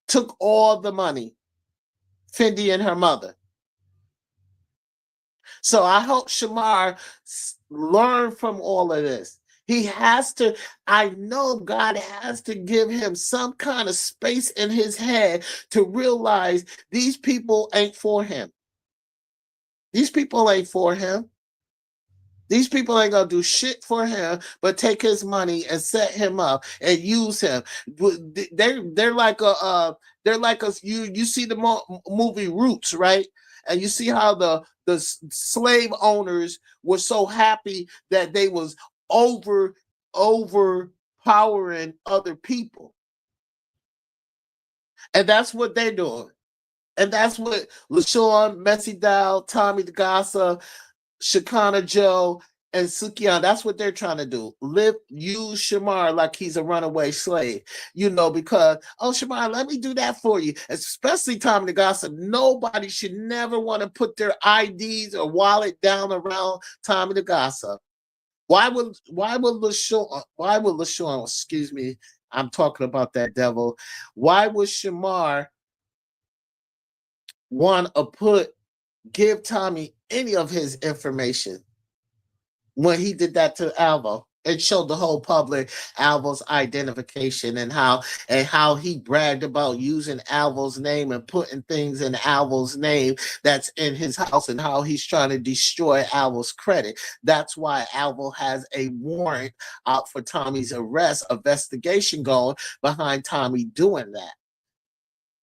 Speaker 1: Took all the money. Fendi and her mother. So I hope Shamar learn from all of this. He has to, I know God has to give him some kind of space in his head to realize these people ain't for him. These people ain't for him. These people ain't gonna do shit for him, but take his money and set him up and use him. They're like a you see the movie Roots, right? And you see how the slave owners were so happy that they was overpowering other people, and that's what they're doing. And that's what LaShawn, Messy Dow, Tommy the Gossip, Shekinah Joe, and Sukian, that's what they're trying to do. Use Shamar like he's a runaway slave, because, oh, Shamar, let me do that for you. Especially Tommy the Gossip. Nobody should never want to put their IDs or wallet down around Tommy the Gossip. Why would LaShawn, excuse me, I'm talking about that devil. Why would Shamar want to give Tommy any of his information when he did that to Alvo and showed the whole public Alvo's identification and how he bragged about using Alvo's name and putting things in Alvo's name that's in his house and how he's trying to destroy Alvo's credit. That's why Alvo has a warrant out for Tommy's arrest, investigation going behind Tommy doing that.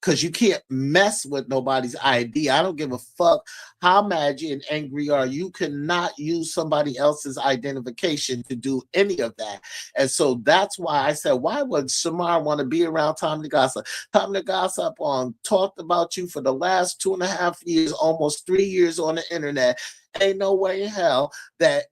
Speaker 1: Because you can't mess with nobody's ID. I don't give a fuck how mad you and angry you are. You cannot use somebody else's identification to do any of that. And so that's why I said, why would Shamar want to be around Tommy the Gossip? Tommy the Gossip talked about you for the last 2.5 years, almost 3 years on the internet. Ain't no way in hell that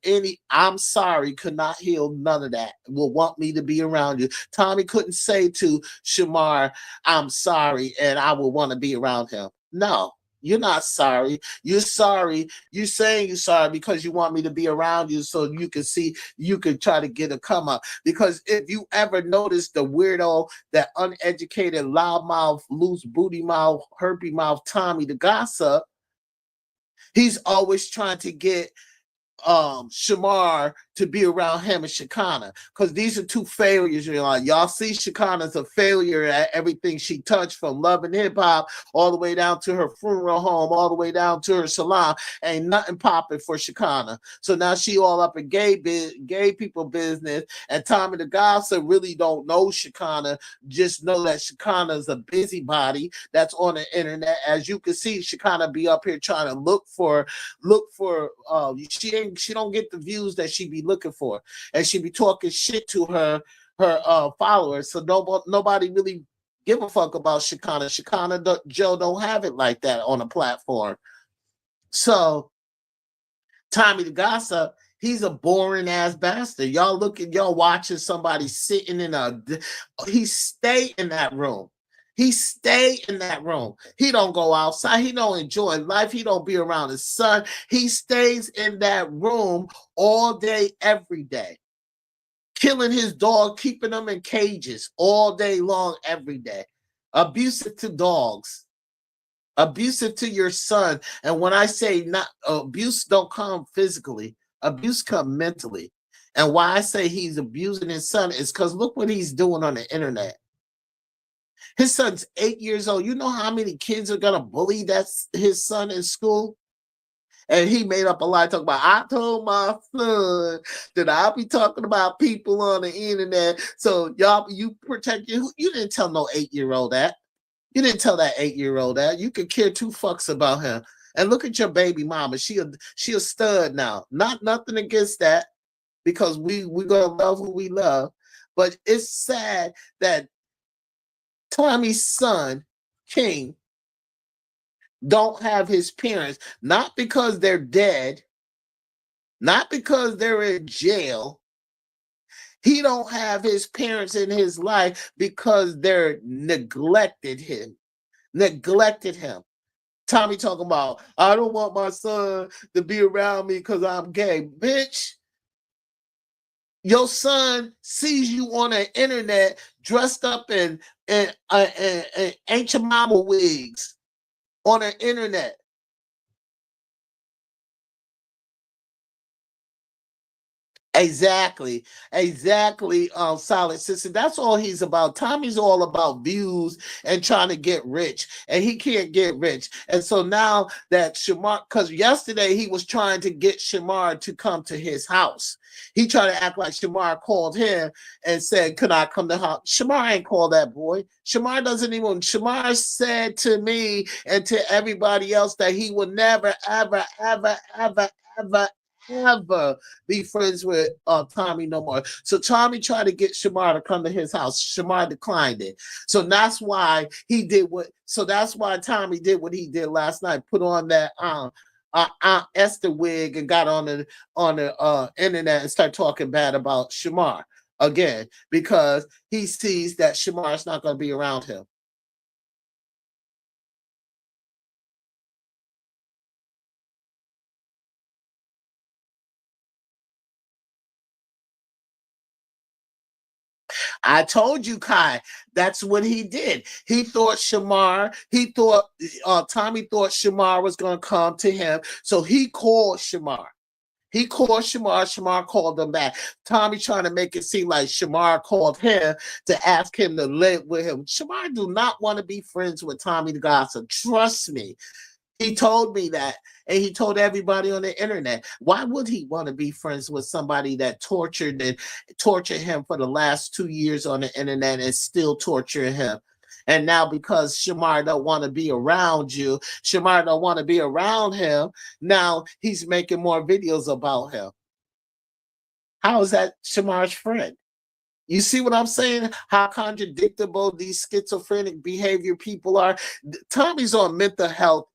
Speaker 1: I'm sorry could not heal none of that. Will want me to be around you. Tommy couldn't say to Shamar, I'm sorry, and I will want to be around him. No, you're not sorry. You're sorry. You're saying you're sorry because you want me to be around you so you can see, you can try to get a come up. Because if you ever notice the weirdo, that uneducated, loudmouth, loose booty mouth, herpy mouth Tommy the Gossip, he's always trying to get Shamar to be around him and Shekinah, because these are two failures. Y'all see Shekinah's a failure at everything she touched, from Love and Hip Hop all the way down to her funeral home, all the way down to her salon. Ain't nothing popping for Shekinah. So now she all up in gay people business, and Tommy the Gossip really don't know Shekinah, just know that Shekinah's a busybody that's on the internet. As you can see, Shekinah be up here trying to look for she don't get the views that she be looking for, and she be talking shit to her followers. So nobody really give a fuck about Shekinah. Joe don't have it like that on a platform. So Tommy the Gossip, he's a boring ass bastard. Y'all watching somebody sitting he stay in that room. He stay in that room. He don't go outside. He don't enjoy life. He don't be around his son. He stays in that room all day, every day. Killing his dog, keeping them in cages all day long, every day. Abusive to dogs. Abusive to your son. And when I say not abuse, don't come physically. Abuse come mentally. And why I say he's abusing his son is because look what he's doing on the internet. His son's 8 years old. You know how many kids are gonna bully his son in school? And he made up a lie talking about, I told my son that I'll be talking about people on the internet. So you protect you. You didn't tell no 8-year-old that. You didn't tell that 8-year-old that. You could care two fucks about him. And look at your baby mama. She a stud now. Nothing against that, because we gonna love who we love. But it's sad that Tommy's son, King, don't have his parents, not because they're dead, not because they're in jail. He don't have his parents in his life because they're neglected him. Tommy talking about, I don't want my son to be around me because I'm gay. Bitch, your son sees you on the internet dressed up in ancient mama wigs on the internet. Exactly, solid sister. That's all he's about. Tommy's all about views and trying to get rich, and he can't get rich. And so now that Shamar, because yesterday he was trying to get Shamar to come to his house. He tried to act like Shamar called him and said, "Could I come to house?" Shamar ain't called that boy. Shamar doesn't even. Shamar said to me and to everybody else that he would never, ever be friends with Tommy no more. So Tommy tried to get Shamar to come to his house. Shamar declined it. So that's why he did what. So that's why Tommy did what he did last night. Put on that Aunt Esther wig and got on the internet and start talking bad about Shamar again because he sees that Shamar's not going to be around him. I told you, Kai, that's what he did. He thought Tommy thought Shamar was going to come to him. So he called Shamar. He called Shamar. Shamar called him back. Tommy trying to make it seem like Shamar called him to ask him to live with him. Shamar do not want to be friends with Tommy the Gossip. Trust me. He told me that, and he told everybody on the internet. Why would he want to be friends with somebody that tortured him for the last 2 years on the internet and still torture him? And now because Shamar don't want to be around you, Shamar don't want to be around him. Now he's making more videos about him. How is that Shamar's friend? You see what I'm saying? How contradictable these schizophrenic behavior people are. Tommy's on a mental health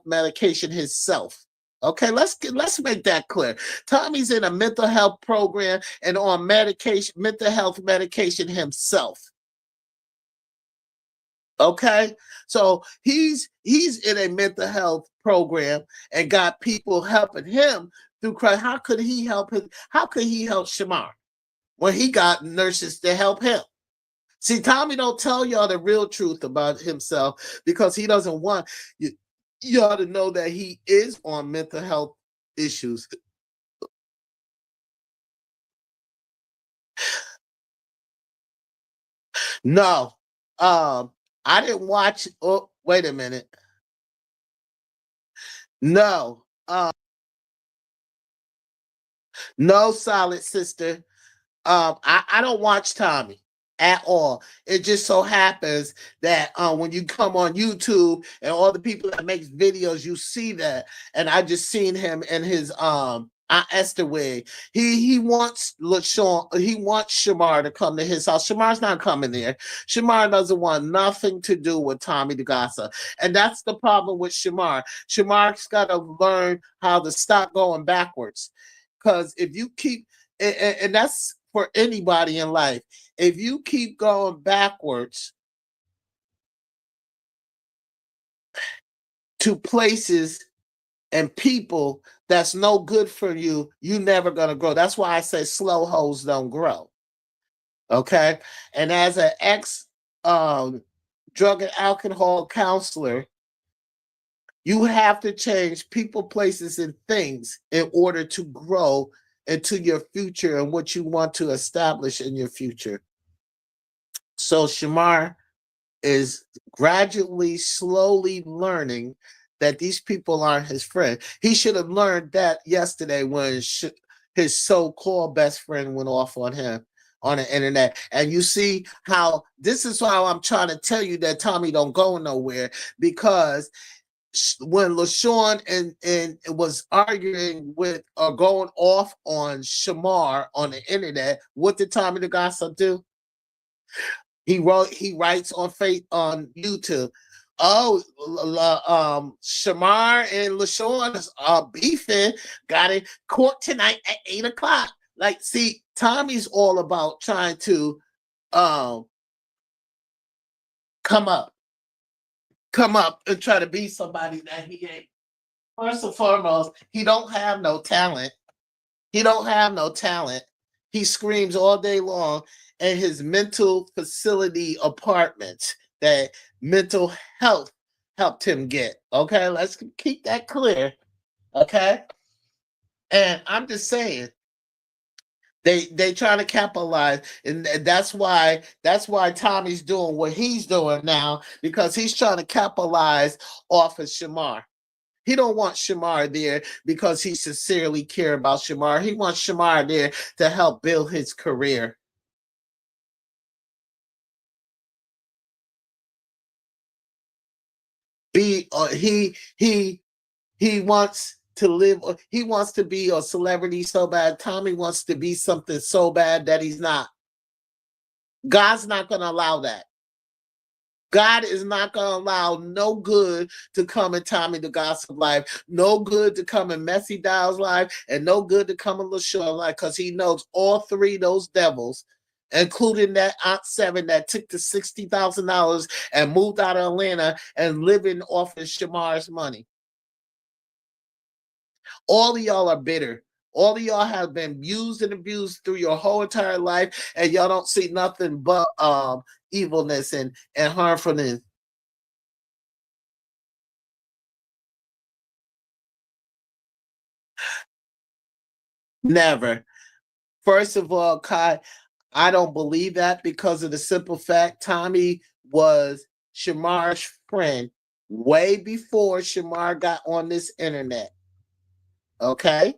Speaker 1: medication himself. Okay, let's make that clear. Tommy's in a mental health program and on mental health medication himself. Okay, so he's in a mental health program and got people helping him through Christ. How could he help him? How could he help Shamar when he got nurses to help him? See, Tommy don't tell y'all the real truth about himself because he doesn't want you. You ought to know that he is on mental health issues. No, I didn't watch. Oh, wait a minute. No, no, solid sister. I don't watch Tommy at all. It just so happens that when you come on YouTube and all the people that makes videos, you see that. And I just seen him in his Esther wig. He wants LaShawn, he wants Shamar to come to his house. Shamar's not coming there. Shamar doesn't want nothing to do with Tommy the Gossip. And that's the problem with Shamar. Shamar's got to learn how to stop going backwards. Because if you keep and that's for anybody in life. If you keep going backwards to places and people that's no good for you, you never gonna grow. That's why I say slow hoes don't grow. Okay. And as an ex drug and alcohol counselor, you have to change people, places, and things in order to grow into your future and what you want to establish in your future. So Shamar is gradually, slowly learning that these people aren't his friend. He should have learned that yesterday when his so-called best friend went off on him on the internet. And you see how this is how I'm trying to tell you that Tommy don't go nowhere because when LaShawn and was arguing with or going off on Shamar on the internet, what did Tommy the Gossip do? He writes on YouTube. Oh, Shamar and LaShawn is beefing. Got in court tonight at 8 o'clock. Like, see, Tommy's all about trying to um come up, come up and try to be somebody that he ain't. First and foremost, he don't have no talent. He don't have no talent. He screams all day long in his mental facility apartment that mental health helped him get. Okay, let's keep that clear. Okay, and I'm just saying they trying to capitalize, and that's why Tommy's doing what he's doing now because he's trying to capitalize off of Shamar. He don't want Shamar there because he sincerely care about Shamar. He wants Shamar there to help build his career. Be he wants to live. He wants to be a celebrity so bad. Tommy wants to be something so bad that he's not. God's not going to allow that. God is not going to allow no good to come in Tommy the Gossip life, no good to come in Messy Dow's life, and no good to come in LaShawn life because he knows all three of those devils, including that Aunt Seven that took the $60,000 and moved out of Atlanta and living off of Shamar's money. All of y'all are bitter. All of y'all have been used and abused through your whole entire life, and y'all don't see nothing but evilness and harmfulness. Never. First of all, Kai, I don't believe that because of the simple fact Tommy was Shamar's friend way before Shamar got on this internet. Okay?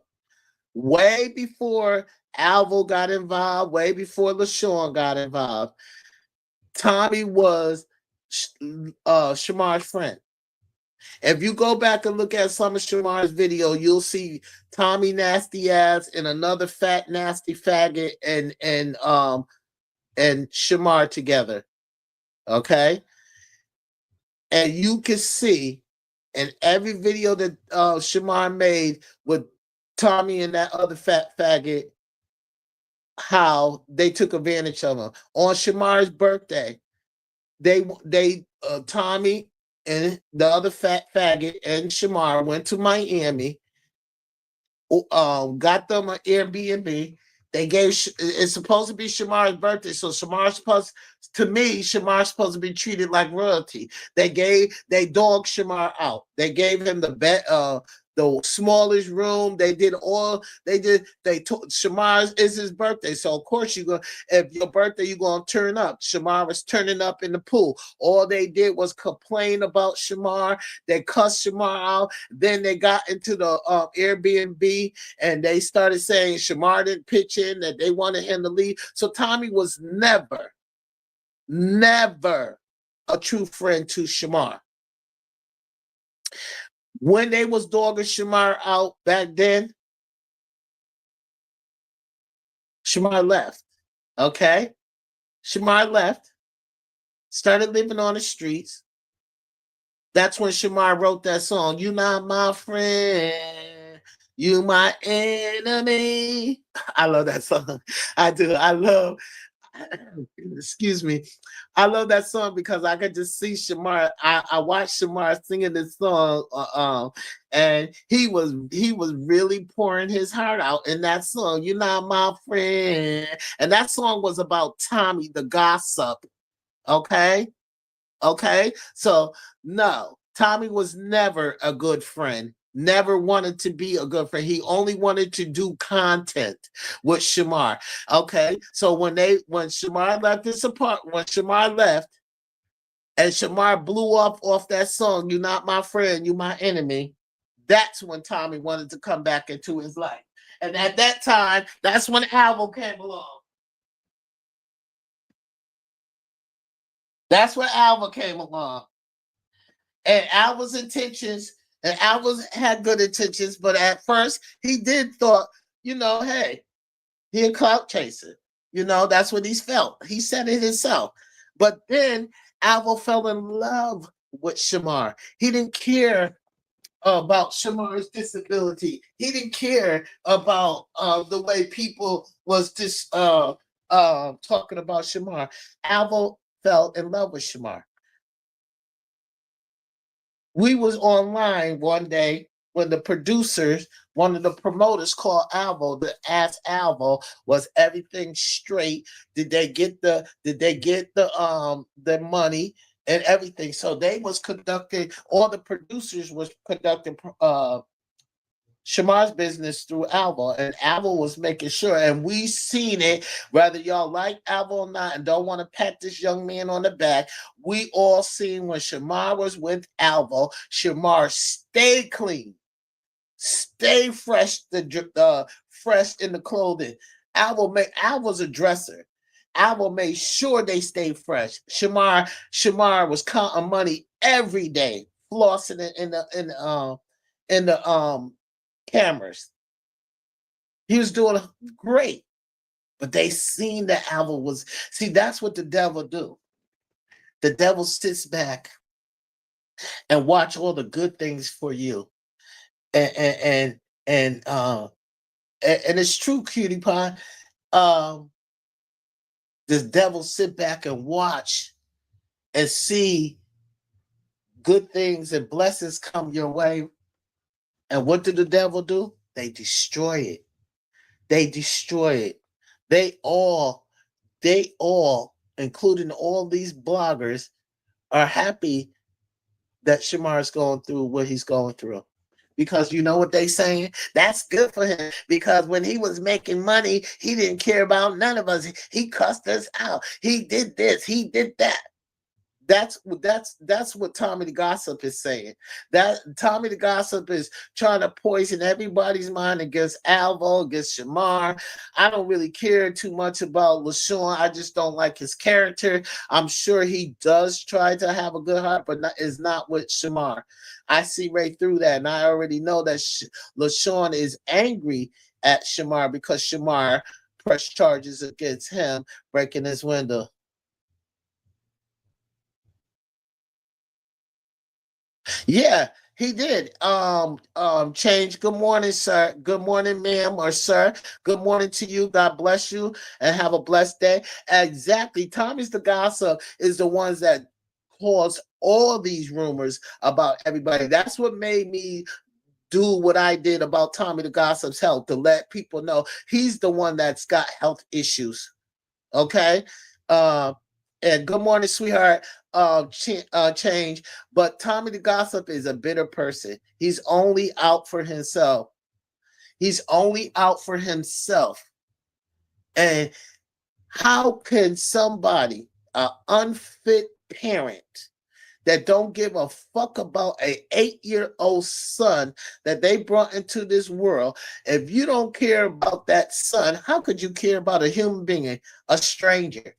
Speaker 1: Way before Alvo got involved, way before LaShawn got involved. Tommy was Shamar's friend. If you go back and look at some of Shamar's video, you'll see Tommy nasty ass and another fat nasty faggot and Shamar together. Okay, and you can see in every video that Shamar made with Tommy and that other fat faggot how they took advantage of him on Shamar's birthday. They Tommy and the other fat faggot and Shamar went to Miami, got them an Airbnb. They gave it's supposed to be Shamar's birthday, so Shamar's supposed to me, Shamar's supposed to be treated like royalty. They dogged Shamar out. They gave him the smallest room. They told Shamar's is his birthday. So of course you go if your birthday, you're gonna turn up. Shamar was turning up in the pool. All they did was complain about Shamar. They cussed Shamar out. Then they got into the Airbnb and they started saying Shamar didn't pitch in, that they wanted him to leave. So Tommy was never a true friend to Shamar. When they was dogging Shamar out back then, Shamar left. Okay? Shamar left, started living on the streets. That's when Shamar wrote that song, You Not My Friend, You My Enemy. I love that song. I do. I love excuse me. I love that song because I could just see Shamar. I watched Shamar singing this song, and he was really pouring his heart out in that song. You're not my friend, and that song was about Tommy the gossip. Okay, okay. So no, Tommy was never a good friend. Never wanted to be a good friend. He only wanted to do content with Shamar. Okay, so when Shamar left this apartment, when Shamar left, and Shamar blew off that song, "You Not My Friend, You My Enemy," that's when Tommy wanted to come back into his life. And at that time, that's when Alvo came along. That's when Alvo came along. And Alva's intentions, and Alva had good intentions, but at first he did thought, hey, he a clout chaser. That's what he's felt. He said it himself. But then Alva fell in love with Shamar. He didn't care about Shamar's disability. He didn't care about the way people was just talking about Shamar. Alvo fell in love with Shamar. We was online one day when the producers, one of the promoters called Alvo to ask Alvo, was everything straight? Did they get the money and everything? So they was conducting, all the producers was conducting Shamar's business through Alva, and Alva was making sure, and we seen it, whether y'all like Alva or not, and don't want to pat this young man on the back. We all seen when Shamar was with Alva, Shamar stay clean, stay fresh, fresh in the clothing. Alva's a dresser. Alva made sure they stayed fresh. Shamar was counting money every day, flossing it in the cameras. He was doing great, but they seen that Alva was. See, that's what the devil do. The devil sits back and watch all the good things for you, and and and uh, and it's true, cutie pie. Um, the devil sit back and watch and see good things and blessings come your way. And what did the devil do? They destroy it. They destroy it. They all they all, including all these bloggers, are happy that Shamar is going through what he's going through. Because you know what they saying? That's good for him. Because when he was making money, he didn't care about none of us. He cussed us out. He did this. He did that. That's what Tommy the Gossip is saying. That Tommy the Gossip is trying to poison everybody's mind against Alvo, against Shamar. I don't really care too much about LaShawn. I just don't like his character. I'm sure he does try to have a good heart, but is not with Shamar. I see right through that, and I already know that LaShawn is angry at Shamar because Shamar pressed charges against him, breaking his window. Yeah, he did. Change. Good morning, sir. Good morning, ma'am or sir. Good morning to you. God bless you and have a blessed day. Exactly. Tommy's the gossip is the ones that cause all these rumors about everybody. That's what made me do what I did about Tommy the Gossip's health, to let people know he's the one that's got health issues. Okay. Uh, and good morning, sweetheart. Change. But Tommy the Gossip is a bitter person. He's only out for himself. He's only out for himself. And how can somebody, an unfit parent, that don't give a fuck about a 8-year-old son that they brought into this world, if you don't care about that son, how could you care about a human being, a stranger?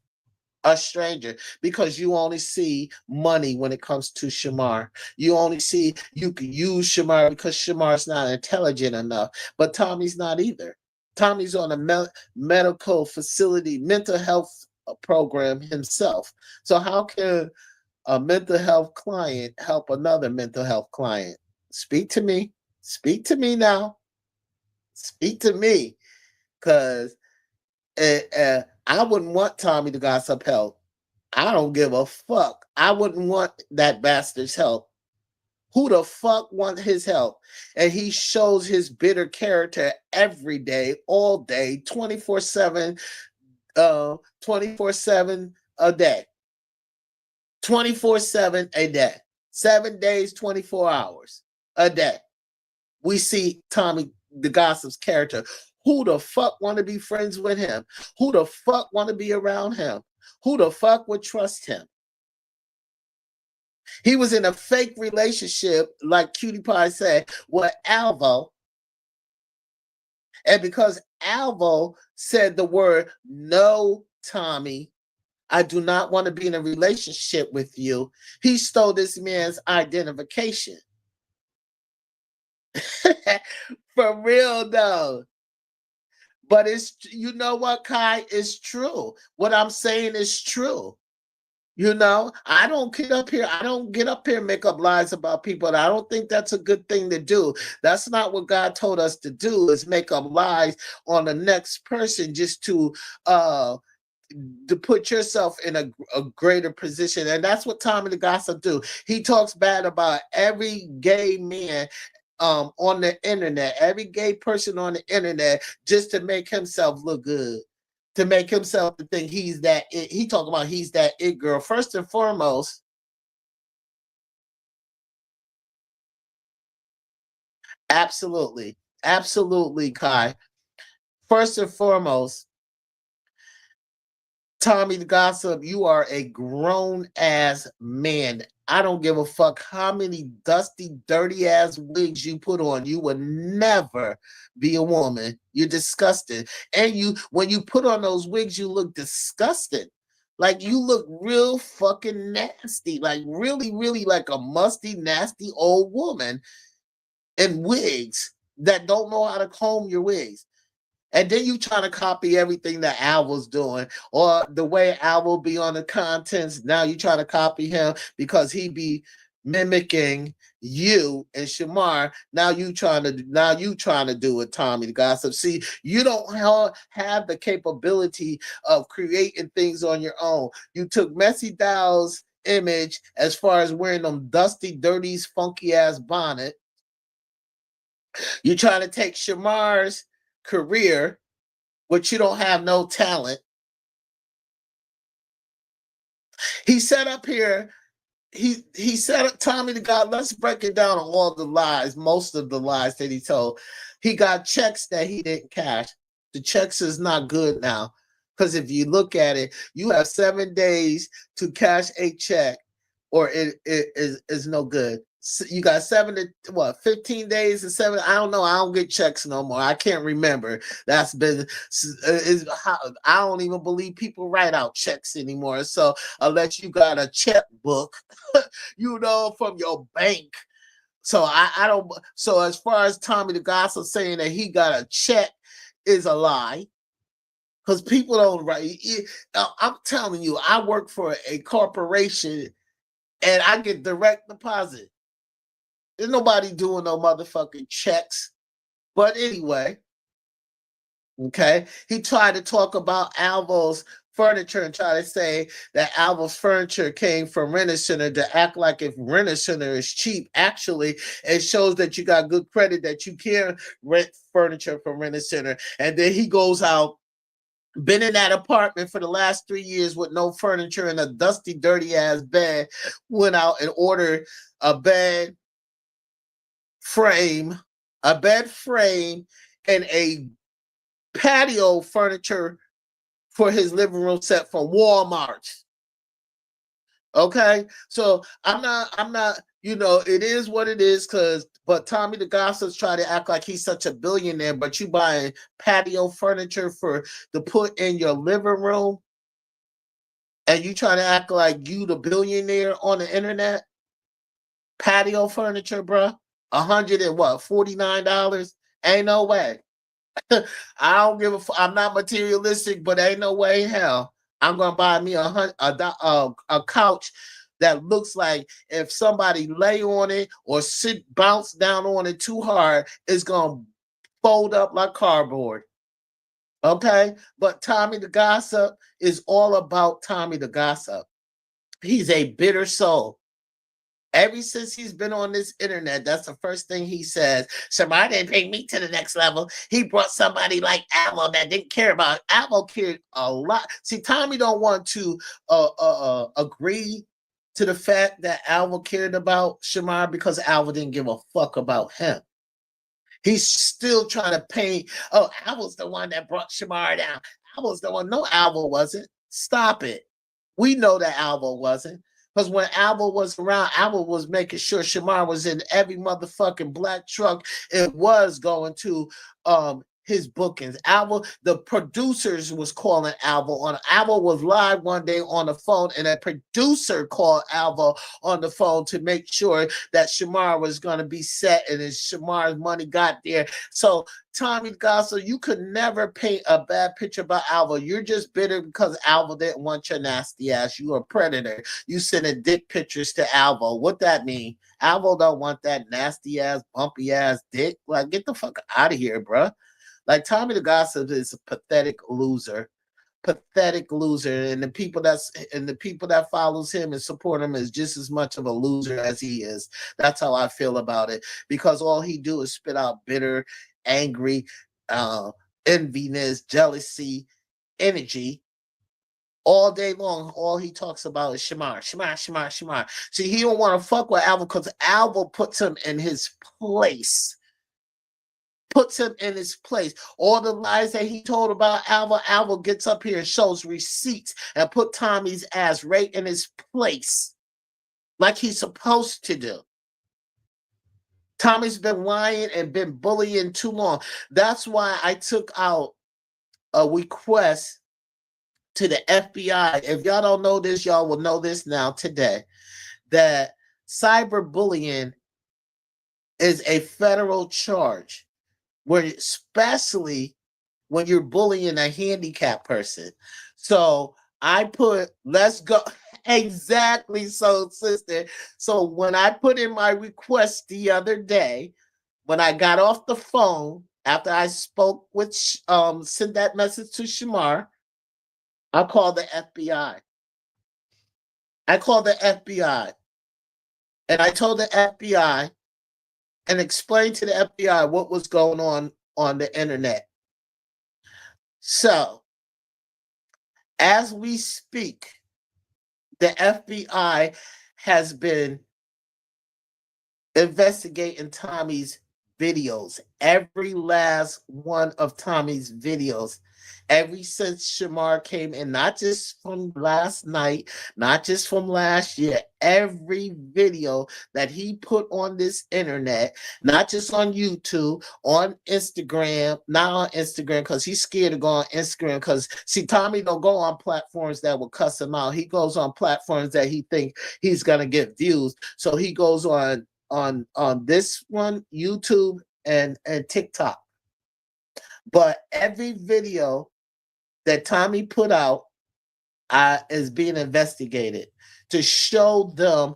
Speaker 1: A stranger, because you only see money when it comes to Shamar. You only see you can use Shamar because Shamar's not intelligent enough, but Tommy's not either. Tommy's on a medical facility, mental health program himself. So how can a mental health client help another mental health client? Speak to me. Speak to me now. Speak to me, because I wouldn't want Tommy the Gossip help. I don't give a fuck. I wouldn't want that bastard's help. Who the fuck want his help? And he shows his bitter character every day, all day, 24/7, 24/7 a day. 24/7 a day. 7 days, 24 hours a day. We see Tommy the Gossip's character. Who the fuck want to be friends with him? Who the fuck want to be around him? Who the fuck would trust him? He was in a fake relationship, like Cutie Pie said, with Alvo. And because Alvo said the word, "No, Tommy, I do not want to be in a relationship with you," he stole this man's identification. For real, though. But it's, you know what, Kai, is true. What I'm saying is true. You know, I don't get up here. I don't get up here and make up lies about people. And I don't think that's a good thing to do. That's not what God told us to do, is make up lies on the next person just uh to put yourself in a greater position. And that's what Tommy the Gossip do. He talks bad about every gay man on the internet, every gay person on the internet, just to make himself look good, to make himself to think he's that it. He talk about he's that it girl. First and foremost, absolutely, absolutely, Kai. First and foremost, Tommy the Gossip, you are a grown ass man. I don't give a fuck how many dusty, dirty ass wigs you put on. You will never be a woman. You're disgusting. And you, when you put on those wigs, you look disgusting. Like you look real fucking nasty. Like really, really like a musty, nasty old woman in wigs that don't know how to comb your wigs. And then you trying to copy everything that Al was doing, or the way Al will be on the contents. Now you trying to copy him because he be mimicking you and Shamar. Now you trying to do it, Tommy the Gossip. See, you don't have the capability of creating things on your own. You took Messy Dow's image as far as wearing them dusty, dirty, funky ass bonnet. You trying to take Shamar's career, which you don't have no talent. He set up here, he set up Tommy the God. Let's break it down on all the lies, most of the lies that he told. He got checks that he didn't cash. The checks is not good now. Because if you look at it, you have 7 days to cash a check, or it is no good. So you got 15 days and 7. I don't know. I don't get checks no more. I can't remember. That's been I don't even believe people write out checks anymore. So unless you got a checkbook, from your bank. So I don't. So as far as Tommy the Gossip saying that he got a check is a lie. Because people don't write. I'm telling you, I work for a corporation and I get direct deposit. There's nobody doing no motherfucking checks. But anyway, okay, he tried to talk about Alvo's furniture and try to say that Alvo's furniture came from Renter Center, to act like if Renter Center is cheap. Actually, it shows that you got good credit, that you can rent furniture from Renter Center. And then he goes out, been in that apartment for the last 3 years with no furniture and a dusty, dirty ass bed. Went out and ordered a frame, bed frame, and a patio furniture for his living room set from Walmart. Okay, so I'm not, it is what it is, but Tommy the Gossip's try to act like he's such a billionaire, but you buying patio furniture to put in your living room, and you trying to act like you the billionaire on the internet. Patio furniture, bro, $149. Ain't no way. I don't give a. I'm not materialistic, but ain't no way in hell I'm gonna buy me a couch that looks like if somebody lay on it or bounce down on it too hard, it's gonna fold up like cardboard. Okay, but Tommy the Gossip is all about Tommy the Gossip. He's a bitter soul. Ever since he's been on this internet, that's the first thing he says. Somebody didn't bring me to the next level. He brought somebody like Avo that didn't care about it. Avo cared a lot. See, Tommy don't want to agree to the fact that Avo cared about Shamar, because Avo didn't give a fuck about him. He's still trying to paint, Avo's the one that brought Shamar down. Avo's the one. No, Avo wasn't. Stop it. We know that Avo wasn't. Because when Alva was around, Alva was making sure Shamar was in every motherfucking black truck it was going to his bookings. Alva, the producers was calling Alva on. Alva was live one day on the phone, and a producer called Alva on the phone to make sure that Shamar was going to be set and his Shamar's money got there. So Tommy Gossel, you could never paint a bad picture about Alva. You're just bitter because Alva didn't want your nasty ass. You a predator. You sending dick pictures to Alva. What that mean? Alva don't want that nasty ass, bumpy ass dick. Like, get the fuck out of here, bro. Like, Tommy the Gossip is a pathetic loser. Pathetic loser. And the people that follows him and support him is just as much of a loser as he is. That's how I feel about it. Because all he do is spit out bitter, angry, enviness, jealousy, energy all day long. All he talks about is Shamar, Shamar, Shamar, Shamar. See, he don't want to fuck with Alva because Alva puts him in his place. Puts him in his place. All the lies that he told about Alva, Alva gets up here and shows receipts and put Tommy's ass right in his place, like he's supposed to do. Tommy's been lying and been bullying too long. That's why I took out a request to the FBI. If y'all don't know this, y'all will know this now today, that cyberbullying is a federal charge, where especially when you're bullying a handicapped person. So I put, let's go. Exactly. So, sister. So when I put in my request the other day, when I got off the phone after I spoke with, sent that message to Shamar, I called the FBI. I called the FBI. And I told the FBI and explained to the FBI what was going on the internet. So, as we speak, the FBI has been investigating Tommy's videos, every last one of Tommy's videos, ever since Shamar came in, not just from last night, not just from last year, every video that he put on this internet, not just on YouTube, on Instagram, not on Instagram because he's scared to go on Instagram because, see, Tommy don't go on platforms that will cuss him out. He goes on platforms that he think he's going to get views. So he goes on this one, YouTube and TikTok. But every video that Tommy put out is being investigated to show them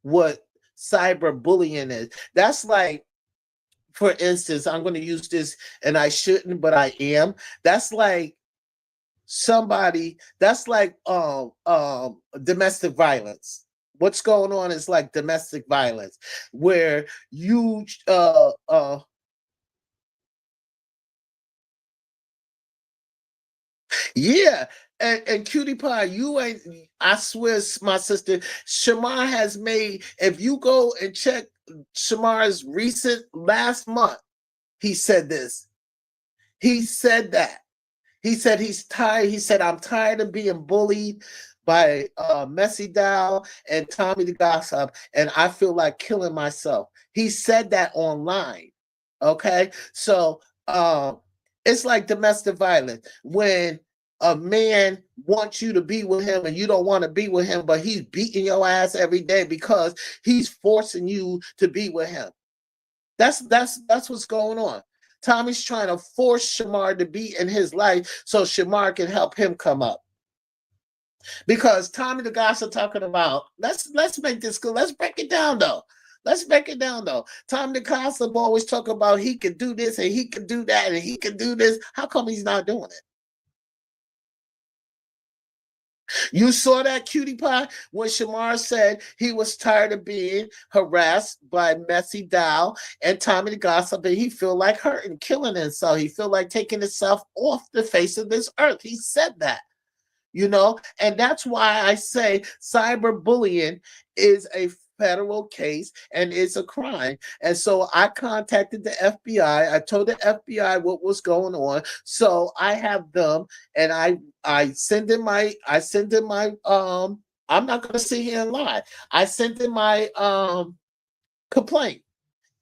Speaker 1: what cyberbullying is. That's like, for instance, I'm going to use this, and I shouldn't, but I am. That's like domestic violence. What's going on is like domestic violence, where you yeah. And Cutie Pie, you ain't, I swear, my sister, Shamar has made, if you go and check Shamar's recent last month, he said this. He said that. He said he's tired. He said, I'm tired of being bullied by Messy Dow and Tommy the Gossip, and I feel like killing myself. He said that online. Okay. So it's like domestic violence. When a man wants you to be with him and you don't want to be with him, but he's beating your ass every day because he's forcing you to be with him. That's what's going on. Tommy's trying to force Shamar to be in his life so Shamar can help him come up. Because Tommy the Gossip talking about, let's make this good. Let's break it down though. Tommy the Gossip always talk about he can do this and he can do that and he can do this. How come he's not doing it? You saw that, Cutie Pie, when Shamar said he was tired of being harassed by Messy Dow and Tommy the Gossip, and he feel like hurting, killing himself. He feel like taking himself off the face of this earth. He said that, and that's why I say cyberbullying is a federal case and it's a crime. And so I contacted the FBI. I told the FBI what was going on. So I have them, and I send in my I'm not gonna sit here and lie. I sent in my complaint.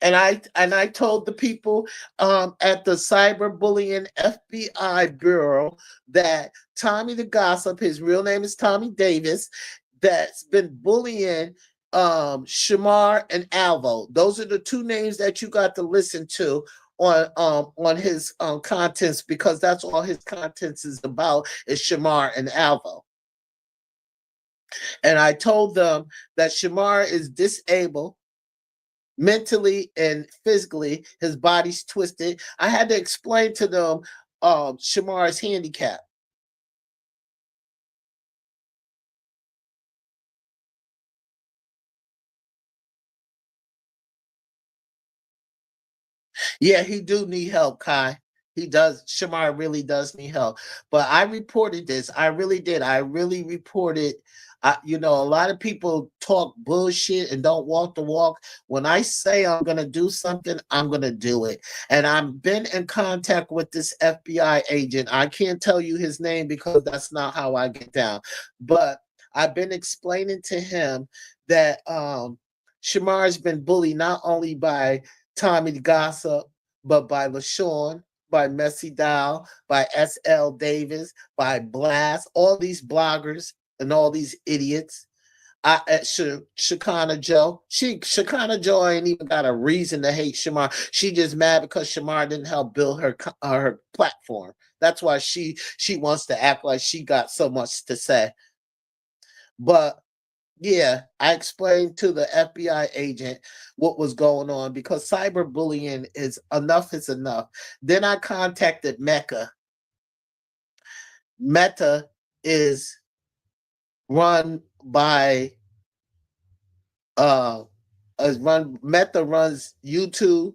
Speaker 1: And I told the people at the cyberbullying FBI bureau that Tommy the Gossip, his real name is Tommy Davis, that's been bullying Shamar and Alvo. Those are the two names that you got to listen to on his contents, because that's all his contents is about, is Shamar and Alvo. And I told them that Shamar is disabled mentally and physically. His body's twisted. I had to explain to them Shamar's handicap. Yeah, he do need help, Kai. He does. Shamar really does need help. But I reported this. I really did. I really reported. A lot of people talk bullshit and don't walk the walk. When I say I'm gonna do something, I'm gonna do it. And I've been in contact with this FBI agent. I can't tell you his name because that's not how I get down. But I've been explaining to him that Shamar's been bullied not only by Tommy the Gossip, but by LaShawn, by Messy Dow, by S.L. Davis, by Blast, all these bloggers and all these idiots. Shekinah Joe. Shekinah Joe ain't even got a reason to hate Shamar. She just mad because Shamar didn't help build her platform. That's why she wants to act like she got so much to say. But yeah, I explained to the FBI agent what was going on, because cyberbullying is enough. Then I contacted Mecca. Meta is run by Meta runs YouTube,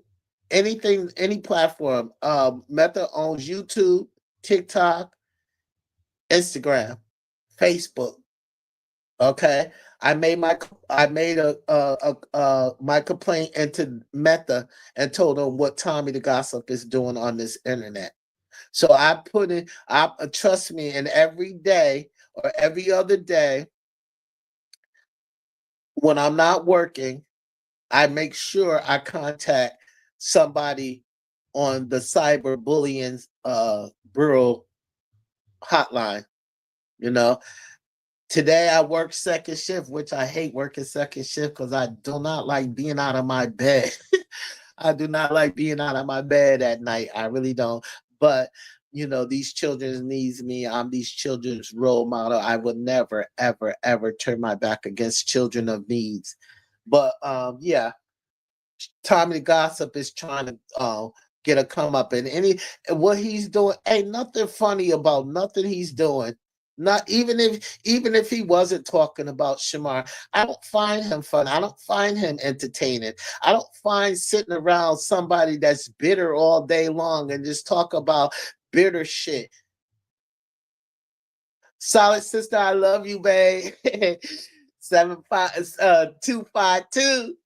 Speaker 1: any platform. Meta owns YouTube, TikTok, Instagram, Facebook. Okay, I made my complaint into Meta and told them what Tommy the Gossip is doing on this internet. So I put in, I trust me, and every day or every other day when I'm not working, I make sure I contact somebody on the cyberbullying bureau hotline. You know, today I work second shift, which I hate working second shift because I do not like being out of my bed. I do not like being out of my bed at night. I really don't. But these children needs me. I'm these children's role model. I would never, ever, ever turn my back against children of needs. But yeah, Tommy the Gossip is trying to get a come up, and what he's doing ain't nothing funny about nothing he's doing. Not even if he wasn't talking about Shamar, I don't find him fun. I don't find him entertaining. I don't find sitting around somebody that's bitter all day long and just talk about bitter shit. Solid sister, I love you, babe. 252.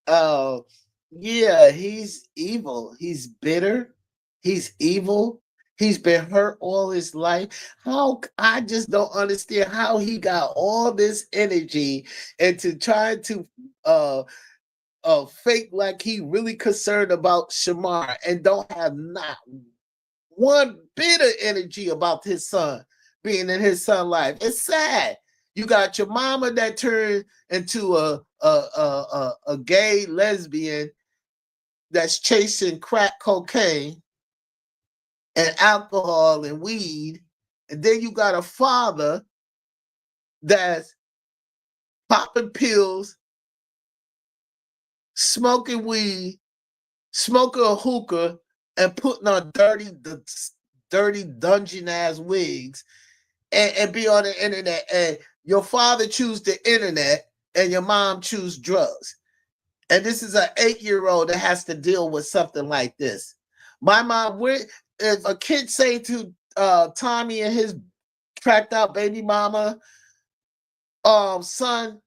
Speaker 1: Oh, yeah, he's evil. He's bitter. He's evil. He's been hurt all his life. How I just don't understand how he got all this energy into trying to fake like he really concerned about Shamar and don't have not one bit of energy about his son being in his son's life. It's sad. You got your mama that turned into a gay lesbian that's chasing crack cocaine and alcohol and weed, and then you got a father that's popping pills, smoking weed, smoking a hookah, and putting on dirty dungeon ass wigs, and be on the internet. And your father choose the internet, and your mom choose drugs. And this is an 8-year-old that has to deal with something like this. My mom, if a kid say to Tommy and his cracked out baby mama, son,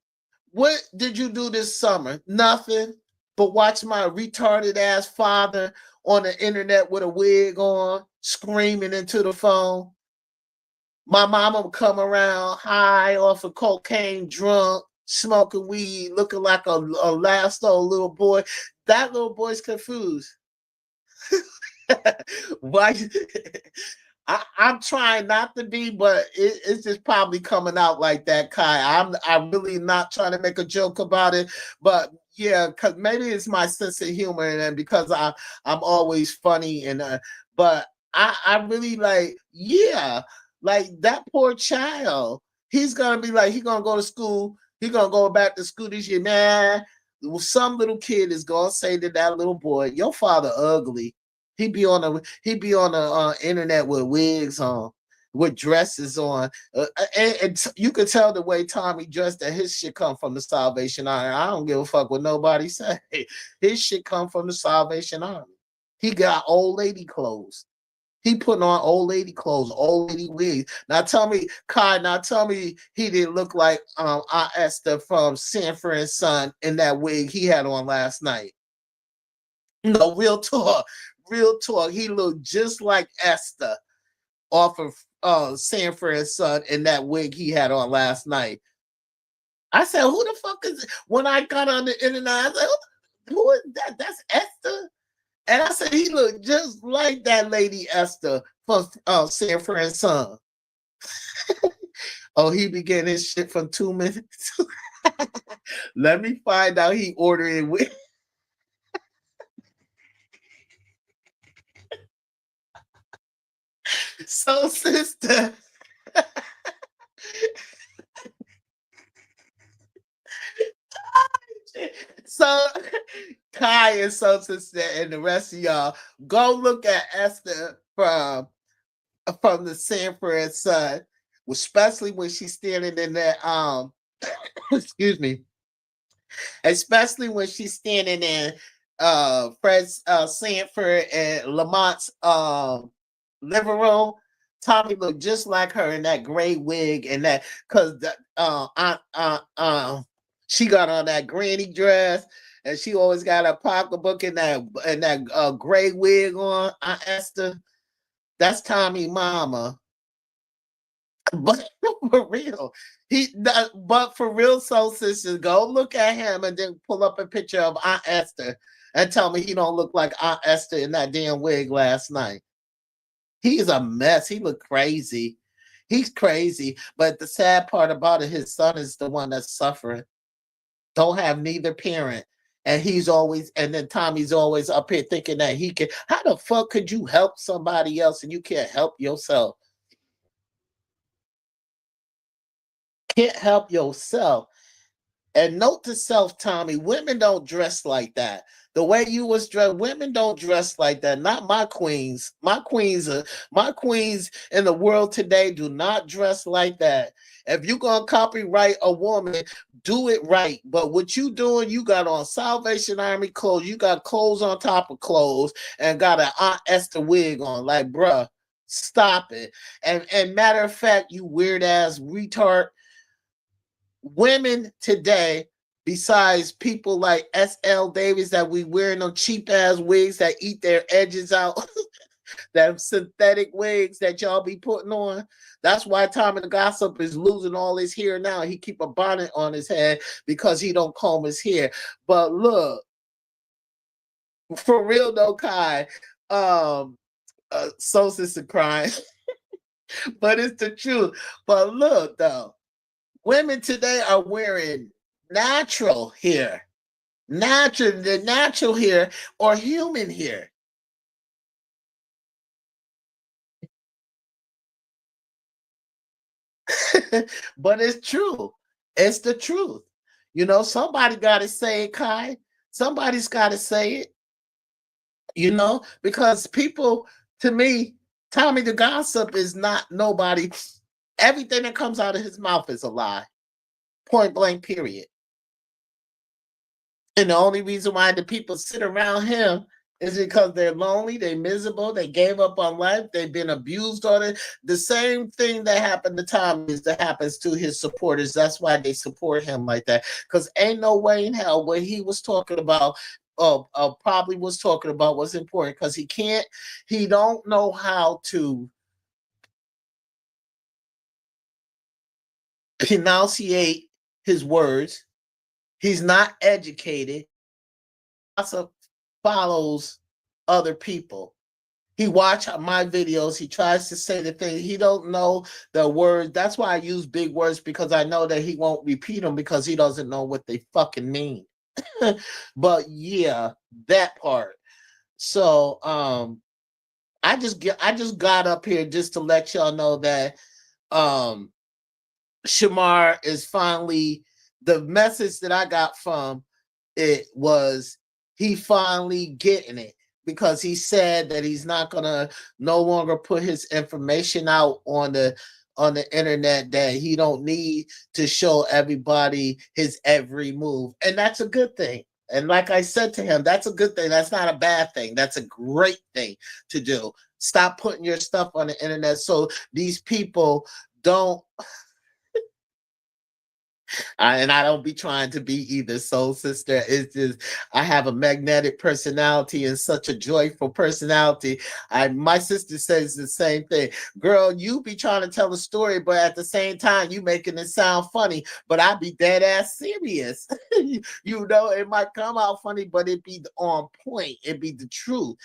Speaker 1: what did you do this summer? Nothing but watch my retarded ass father on the internet with a wig on, screaming into the phone. My mama would come around high off of cocaine, drunk, smoking weed, looking like a last old little boy. That little boy's confused. Why? I'm trying not to be, but it's just probably coming out like that, Kai. I'm really not trying to make a joke about it, but yeah, because maybe it's my sense of humor, and because I'm always funny, and but I really like, yeah, like that poor child. He's gonna be like, he's gonna go to school. He's gonna go back to school this year, man. Some little kid is gonna say to that little boy, "Your father ugly." He be on the internet with wigs on, with dresses on, and you could tell the way Tommy dressed that his shit come from the Salvation Army. I don't give a fuck what nobody say. His shit come from the Salvation Army. He got old lady clothes. He putting on old lady clothes, old lady wigs. Now tell me, Kai. Now tell me he didn't look like Aunt Esther from Sanford and Son in that wig he had on last night. No, real talk. Real talk. He looked just like Esther off of Sanford and Son in that wig he had on last night. I said, who the fuck is it? When I got on the internet, I said, who is that? That's Esther. And I said, he looked just like that lady Esther from Sanford and Son. Oh, he be getting his shit from 2 minutes. Let me find out he ordered it with. So, sister. So Kai and so sister and the rest of y'all go look at Esther from the Sanford and Son, especially when she's standing in that excuse me, especially when she's standing in Fred's Sanford and Lamont's living room. Tommy looked just like her in that gray wig and that because she got on that granny dress and she always got a pocketbook in that gray wig on. Aunt Esther, that's Tommy mama. But for real, but for real, soul sisters, go look at him and then pull up a picture of Aunt Esther and tell me he don't look like Aunt Esther in that damn wig last night. He is a mess. He looked crazy. He's crazy. But the sad part about it, his son is the one that's suffering. Don't have neither parent. And then Tommy's always up here thinking that he can. How the fuck could you help somebody else and you can't help yourself? Can't help yourself. And note to self, Tommy, women don't dress like that. The way you was dressed, women don't dress like that. Not my queens. My queens in the world today do not dress like that. If you're gonna copyright a woman, do it right. But what you doing, you got on Salvation Army clothes, you got clothes on top of clothes, and got an Aunt Esther wig on. Like, bruh, stop it. And matter of fact, you weird ass retard, women today, besides people like SL Davis that we wearing them cheap ass wigs that eat their edges out, that synthetic wigs that y'all be putting on. That's why Tommy the Gossip is losing all his hair now. He keep a bonnet on his head because he don't comb his hair. But look, for real though, Kai, so sister crying, but it's the truth. But look though, women today are wearing natural hair, the natural hair or human hair. But it's true. It's the truth. Somebody got to say it, Kai. Somebody's got to say it, because people, to me, Tommy the Gossip is not nobody. Everything that comes out of his mouth is a lie. Point blank, period. And the only reason why the people sit around him is because they're lonely, they're miserable, they gave up on life, they've been abused on it. The same thing that happened to Tom is that happens to his supporters. That's why they support him like that. Because ain't no way in hell what he was talking about, probably was talking about was important because he don't know how to enunciate his words. He's not educated. Also follows other people. He watch my videos. He tries to say the thing. He don't know the words. That's why I use big words, because I know that he won't repeat them because he doesn't know what they fucking mean. But yeah, that part. So I just got up here just to let y'all know that um Shamar is finally, the message that I got from it was he finally getting it, because he said that he's not gonna no longer put his information out on the internet, that he don't need to show everybody his every move. And that's a good thing. And like I said to him, that's a good thing. That's not a bad thing. That's a great thing to do. Stop putting your stuff on the internet so these people don't, and I don't be trying to be either, soul sister. It's just I have a magnetic personality and such a joyful personality. My sister says the same thing. Girl, you be trying to tell a story, but at the same time you making it sound funny. But I be dead ass serious. You know, it might come out funny, but it be on point. It be the truth.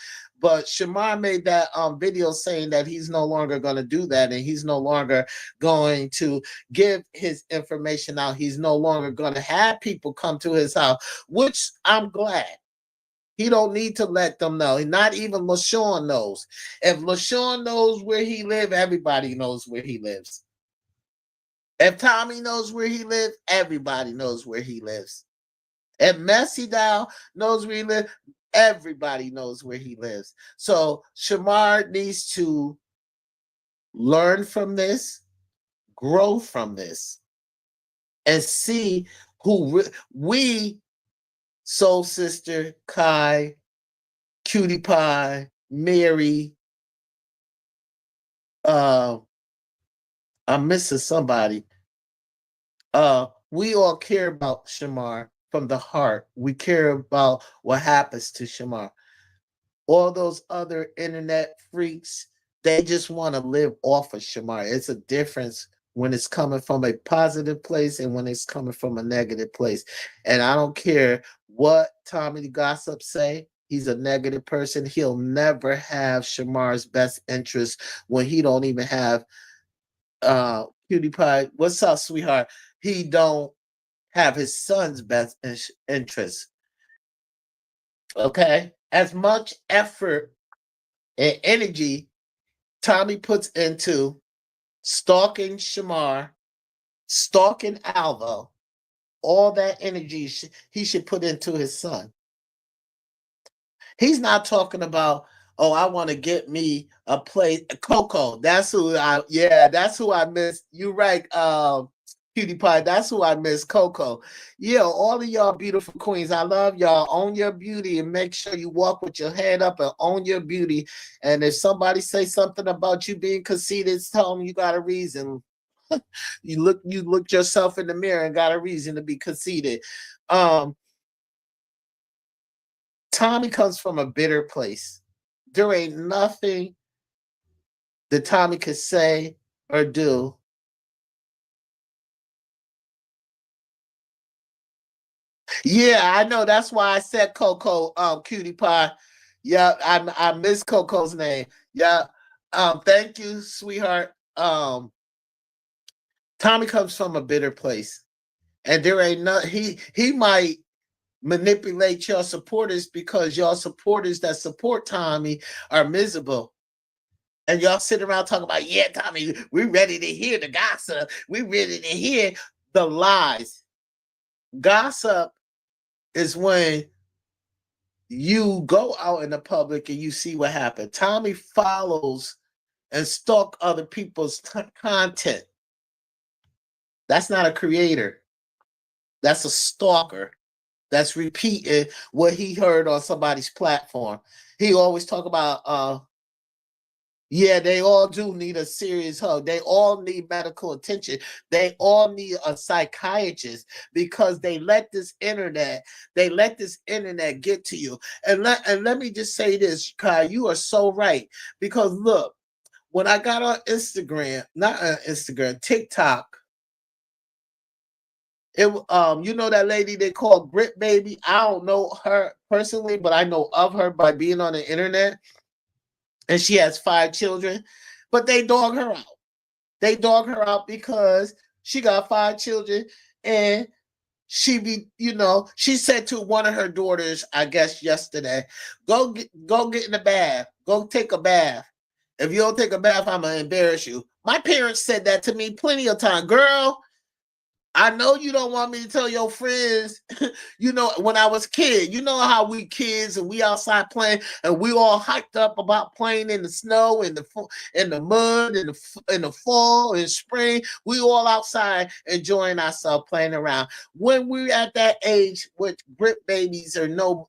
Speaker 1: But Shamar made that video saying that he's no longer going to do that, and he's no longer going to give his information out. He's no longer going to have people come to his house, which I'm glad. He don't need to let them know. Not even LaShawn knows. If LaShawn knows where he lives, everybody knows where he lives. If Tommy knows where he lives, everybody knows where he lives. If Messi Dow knows where he lives, everybody knows where he lives. So Shamar needs to learn from this, grow from this, and see who we, Soul Sister, Kai, Cutie Pie, Mary, I'm missing somebody. We all care about Shamar from the heart. We care about what happens to Shamar. All those other internet freaks, they just want to live off of Shamar. It's a difference when it's coming from a positive place and when it's coming from a negative place. And I don't care what Tommy the Gossip say. He's a negative person. He'll never have Shamar's best interest when he don't even have Cutie Pie. What's up, sweetheart? He don't have his son's best interest. Okay? As much effort and energy Tommy puts into stalking Shamar, stalking Alvo, all that energy he should put into his son. He's not talking about, oh, I want to get me a place. Coco, that's who I miss. You right, Cutie Pie, that's who I miss, Coco. Yeah, all of y'all beautiful queens, I love y'all. Own your beauty and make sure you walk with your head up and own your beauty. And if somebody say something about you being conceited, tell them you got a reason. You looked yourself in the mirror and got a reason to be conceited. Um, Tommy comes from a bitter place. There ain't nothing that Tommy could say or do. Yeah, I know. That's why I said Coco, Cutie Pie. Yeah, I miss Coco's name. Yeah. Thank you, sweetheart. Tommy comes from a bitter place. And there ain't no he might manipulate your supporters because your supporters that support Tommy are miserable. And y'all sit around talking about, yeah, Tommy, we're ready to hear the gossip. We're ready to hear the lies. Gossip is when you go out in the public and you see what happened. Tommy follows and stalk other people's content. That's not a creator. That's a stalker. That's repeating what he heard on somebody's platform. He always talk about yeah, they all do need a serious hug. They all need medical attention. They all need a psychiatrist because they let this internet get to you. And let me just say this, Kai, you are so right. Because look, when I got on Instagram, not on Instagram, TikTok, It you know that lady they call Grit Baby. I don't know her personally, but I know of her by being on the internet, and she has 5 children. But they dog her out. They dog her out because she got 5 children, and she said to one of her daughters, I guess yesterday, go get in the bath, go take a bath. If you don't take a bath, I'm gonna embarrass you. My parents said that to me plenty of time, girl. I know you don't want me to tell your friends, when I was kid, you know how we kids and we outside playing and we all hyped up about playing in the snow, in the mud, in the fall, in spring. We all outside enjoying ourselves playing around. When we're at that age with grip babies or no,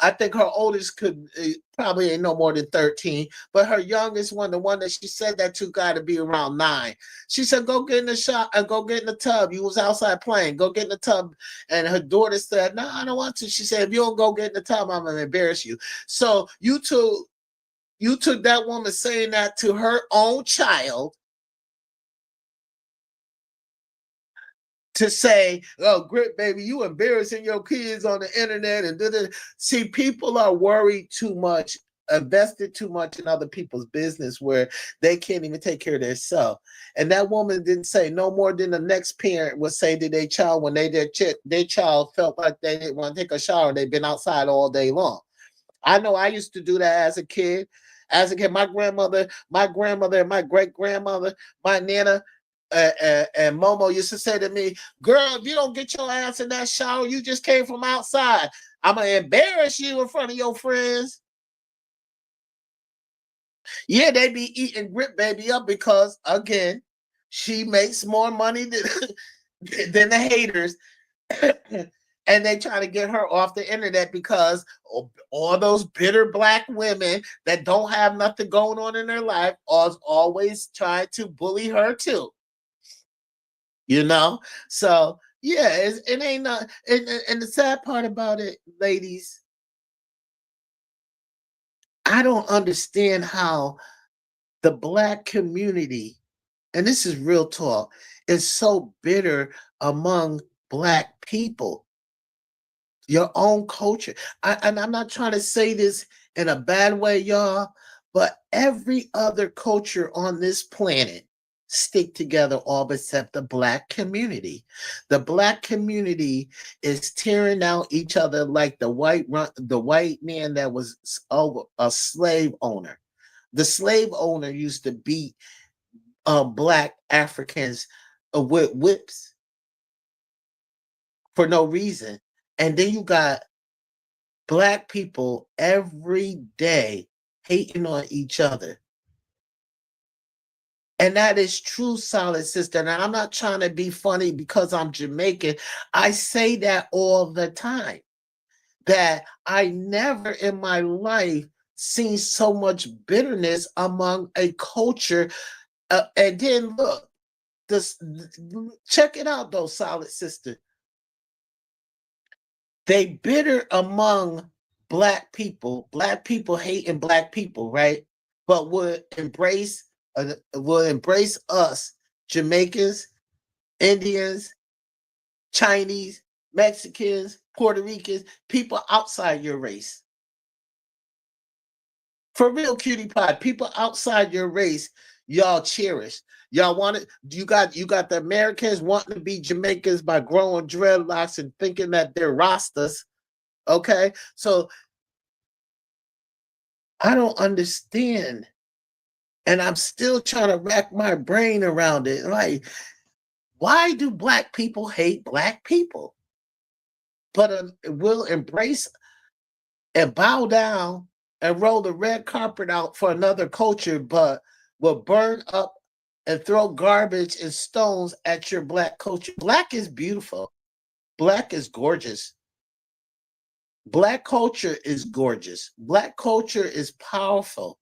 Speaker 1: I think her oldest could probably ain't no more than 13, but her youngest one, the one that she said that to, got to be around 9. She said, go get in the shop and go get in the tub. You was outside playing. Go get in the tub. And her daughter said, no, I don't want to. She said, if you don't go get in the tub, I'm going to embarrass you. So you took that woman saying that to her own child to say, oh, great baby, you embarrassing your kids on the internet. And see, people are worried too much, invested too much in other people's business where they can't even take care of themselves. And that woman didn't say no more than the next parent would say to their child when their child felt like they didn't want to take a shower. They've been outside all day long. I know I used to do that as a kid. As a kid, my grandmother, and my great grandmother, my nana, and Momo used to say to me, "Girl, if you don't get your ass in that shower, you just came from outside. I'm gonna embarrass you in front of your friends." Yeah, they be eating Grip Baby up because again, she makes more money than than the haters. And they try to get her off the internet because all those bitter black women that don't have nothing going on in their life are always trying to bully her too. You know, so yeah, it ain't not. And the sad part about it, ladies, I don't understand how the black community, and this is real talk, is so bitter among black people. Your own culture. And I'm not trying to say this in a bad way, y'all, but every other culture on this planet stick together all except the black community. The black community is tearing out each other like the white man that was a slave owner. The slave owner used to beat black Africans with whips for no reason. And then you got black people every day hating on each other. And that is true, solid sister. And I'm not trying to be funny because I'm Jamaican. I say that all the time. That I never in my life seen so much bitterness among a culture. And then look, this check it out though, solid sister. They bitter among black people hating black people, right? But will embrace us Jamaicans, Indians, Chinese, Mexicans, Puerto Ricans, people outside your race. For real, cutie pie, people outside your race, y'all cherish. Y'all want it. You got the Americans wanting to be Jamaicans by growing dreadlocks and thinking that they're Rastas. Okay, so I don't understand. And I'm still trying to rack my brain around it. Like, why do black people hate black people? But will embrace and bow down and roll the red carpet out for another culture, but will burn up and throw garbage and stones at your black culture. Black is beautiful. Black is gorgeous. Black culture is gorgeous. Black culture is powerful.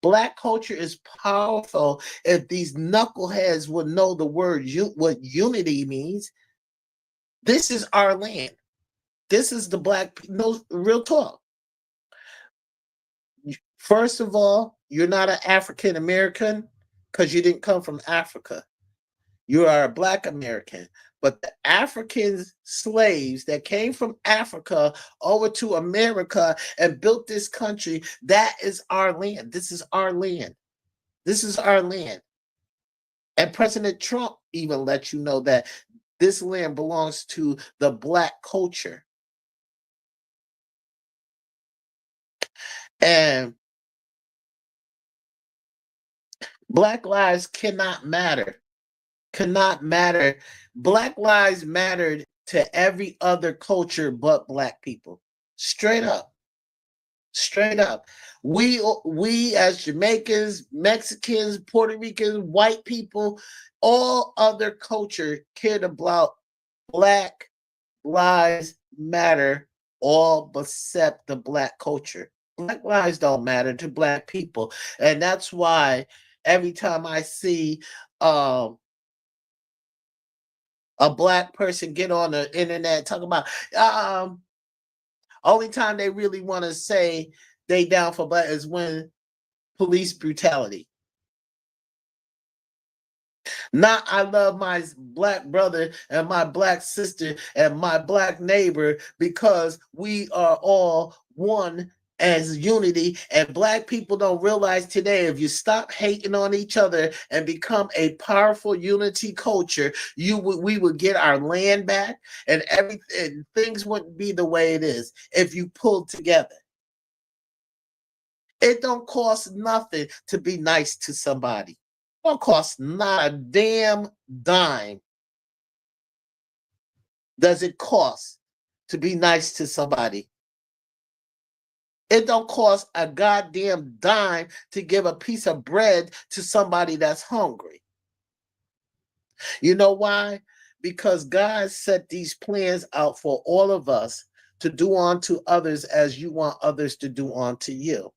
Speaker 1: Black culture is powerful. If these knuckleheads would know the word what unity means, this is our land. This is the black. No, real talk. First of all, you're not an African American because you didn't come from Africa. You are a Black American. But the African slaves that came from Africa over to America and built this country, that is our land. This is our land. This is our land. And President Trump even let you know that this land belongs to the Black culture. And Black lives cannot matter. Cannot matter. Black lives mattered to every other culture but Black people. Straight up. Straight up. We as Jamaicans, Mexicans, Puerto Ricans, white people, all other culture cared about Black lives matter, all except the Black culture. Black lives don't matter to Black people. And that's why every time I see a Black person get on the internet talking about only time they really want to say they down for Black is when police brutality. Not I love my Black brother and my Black sister and my Black neighbor because we are all one as unity. And Black people don't realize today, if you stop hating on each other and become a powerful unity culture, we would get our land back, and everything, things wouldn't be the way it is if you pulled together. It don't cost nothing to be nice to somebody. It don't cost not a damn dime. Does it cost to be nice to somebody? It don't cost a goddamn dime to give a piece of bread to somebody that's hungry. You know why? Because God set these plans out for all of us to do unto others as you want others to do unto you.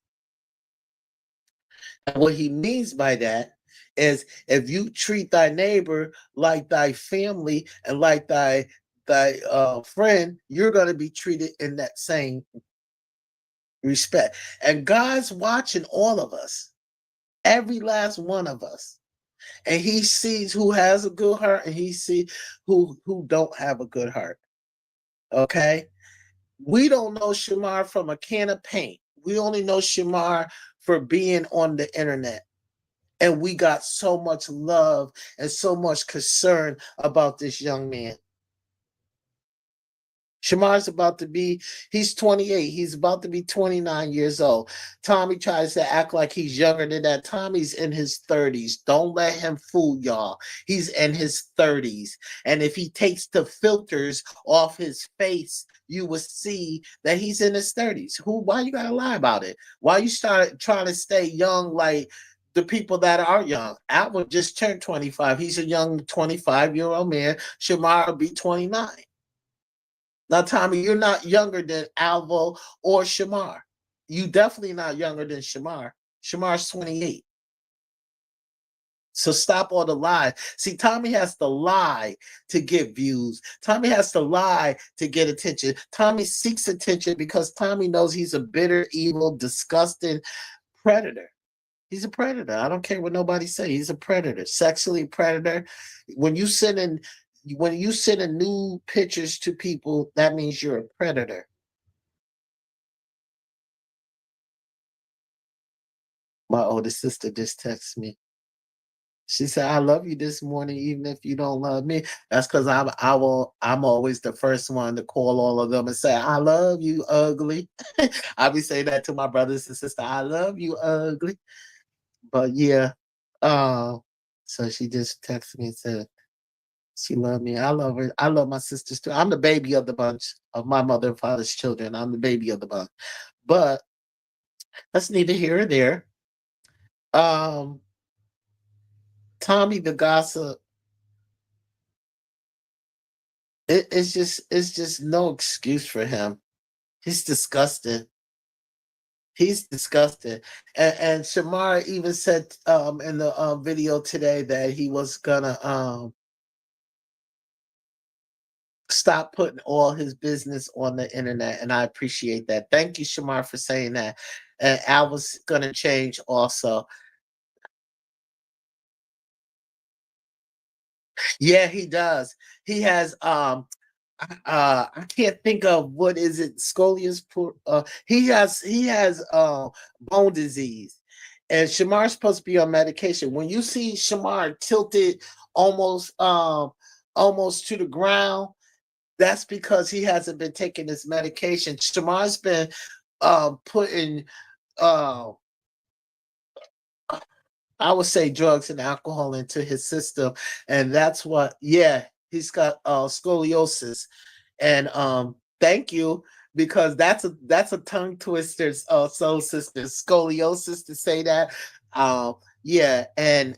Speaker 1: And what he means by that is if you treat thy neighbor like thy family and like thy friend, you're going to be treated in that same respect. And God's watching all of us, every last one of us. And he sees who has a good heart and he sees who don't have a good heart. Okay? We don't know Shamar from a can of paint. We only know Shamar for being on the internet. And we got so much love and so much concern about this young man. Shamar's about to be, he's 28. He's about to be 29 years old. Tommy tries to act like he's younger than that. Tommy's in his 30s. Don't let him fool y'all. He's in his 30s. And if he takes the filters off his face, you will see that he's in his 30s. Why you gotta lie about it? Why you start trying to stay young like the people that are young? Albert just turned 25. He's a young 25-year-old man. Shamar will be 29. Now, Tommy, you're not younger than Alvo or Shamar. You definitely not younger than Shamar. Shamar's 28. So stop all the lies. See, Tommy has to lie to get views. Tommy has to lie to get attention. Tommy seeks attention because Tommy knows he's a bitter, evil, disgusting predator. He's a predator. I don't care what nobody say. He's a predator, sexually predator. When you send in nude pictures to people, that means you're a predator. My oldest sister just texted me. She said, "I love you this morning, even if you don't love me." That's because I'm always the first one to call all of them and say, "I love you, ugly." I be saying that to my brothers and sister. "I love you, ugly." But yeah, uh, so she just texted me and said she loved me. I love her. I love my sisters too. I'm the baby of the bunch of my mother and father's children. I'm the baby of the bunch. But that's neither here or there. Um, Tommy the gossip. It's just no excuse for him. He's disgusted. He's disgusted. And Shamar even said in the video today that he was gonna stop putting all his business on the internet, and I appreciate that. Thank you, Shamar, for saying that. And Al was gonna change also. Yeah, he does. He has I can't think of what is it, he has bone disease, and Shamar's supposed to be on medication. When you see Shamar tilted almost almost to the ground, that's because he hasn't been taking his medication. Shamar's been putting uh I would say drugs and alcohol into his system, and that's what. Yeah, he's got scoliosis, and thank you, because that's a tongue twister, soul sister, scoliosis to say that. Yeah, and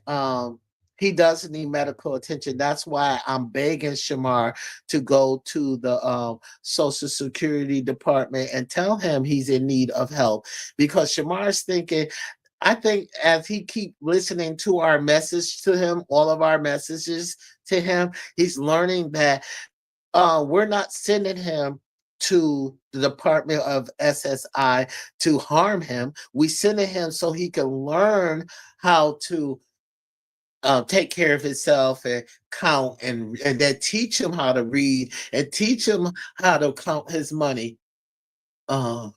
Speaker 1: he does need medical attention. That's why I'm begging Shamar to go to the Social Security Department and tell him he's in need of help, because Shamar's thinking, I think as he keep listening to our message to him, all of our messages to him, he's learning that we're not sending him to the Department of SSI to harm him. We sending him so he can learn how to take care of himself and count, and then teach him how to read and teach him how to count his money. Um,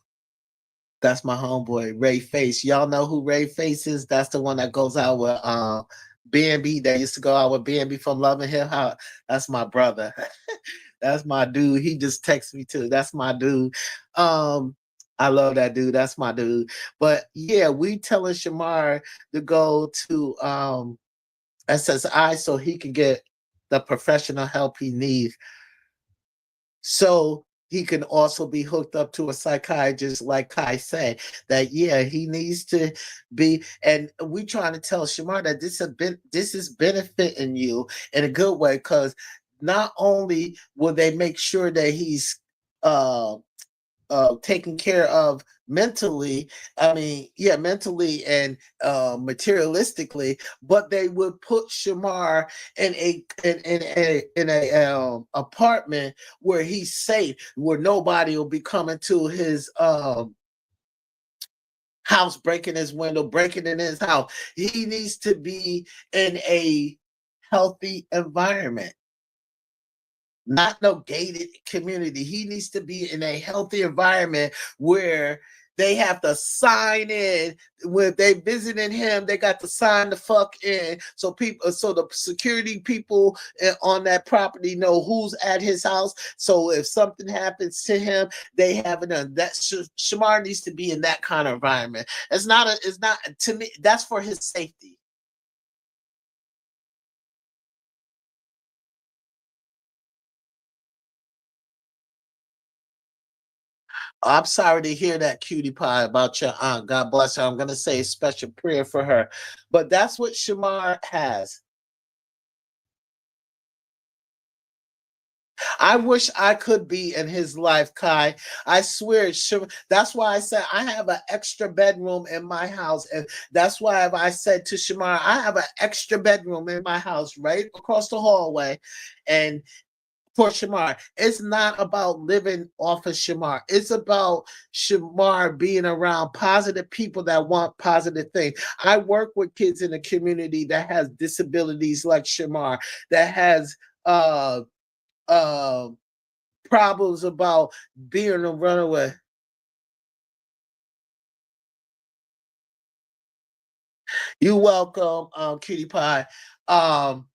Speaker 1: That's my homeboy, Ray Face. Y'all know who Ray Face is? That's the one that goes out with BNB, that used to go out with BNB from Love and Hip Hop. That's my brother. That's my dude. He just texts me too. That's my dude. Um, I love that dude. That's my dude. But yeah, we telling Shamar to go to SSI so he can get the professional help he needs, so he can also be hooked up to a psychiatrist, like Kai said, that yeah, he needs to be. And we trying to tell Shamar that this is benefiting you in a good way, because not only will they make sure that he's uh taken care of mentally, I mean, yeah, mentally and materialistically, but they would put Shamar in a apartment where he's safe, where nobody will be coming to his house, breaking his window, breaking in his house. He needs to be in a healthy environment, not no gated community. He needs to be in a healthy environment where they have to sign in when they visiting him. They got to sign the fuck in, so people, so the security people on that property know who's at his house. So if something happens to him, they have it done. That Shamar needs to be in that kind of environment. It's not to me. That's for his safety. I'm sorry to hear that, cutie pie, about your aunt. God bless her. I'm going to say a special prayer for her. But that's what Shamar has. I wish I could be in his life, Kai. I swear. That's why I said I have an extra bedroom in my house. And that's why I said to Shamar, I have an extra bedroom in my house right across the hallway. And for Shamar, it's not about living off of Shamar. It's about Shamar being around positive people that want positive things. I work with kids in the community that has disabilities like Shamar, that has uh problems about being a runaway. You welcome, Cutie Pie. Um,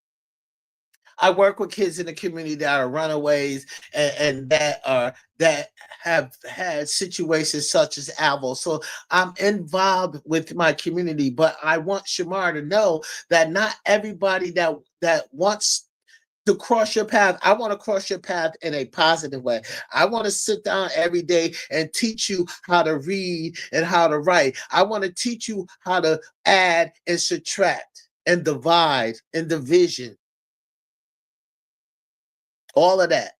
Speaker 1: I work with kids in the community that are runaways, and that have had situations such as Alvo. So I'm involved with my community, but I want Shamar to know that not everybody that wants to cross your path. I want to cross your path in a positive way. I want to sit down every day and teach you how to read and how to write. I want to teach you how to add and subtract and divide and division, all of that.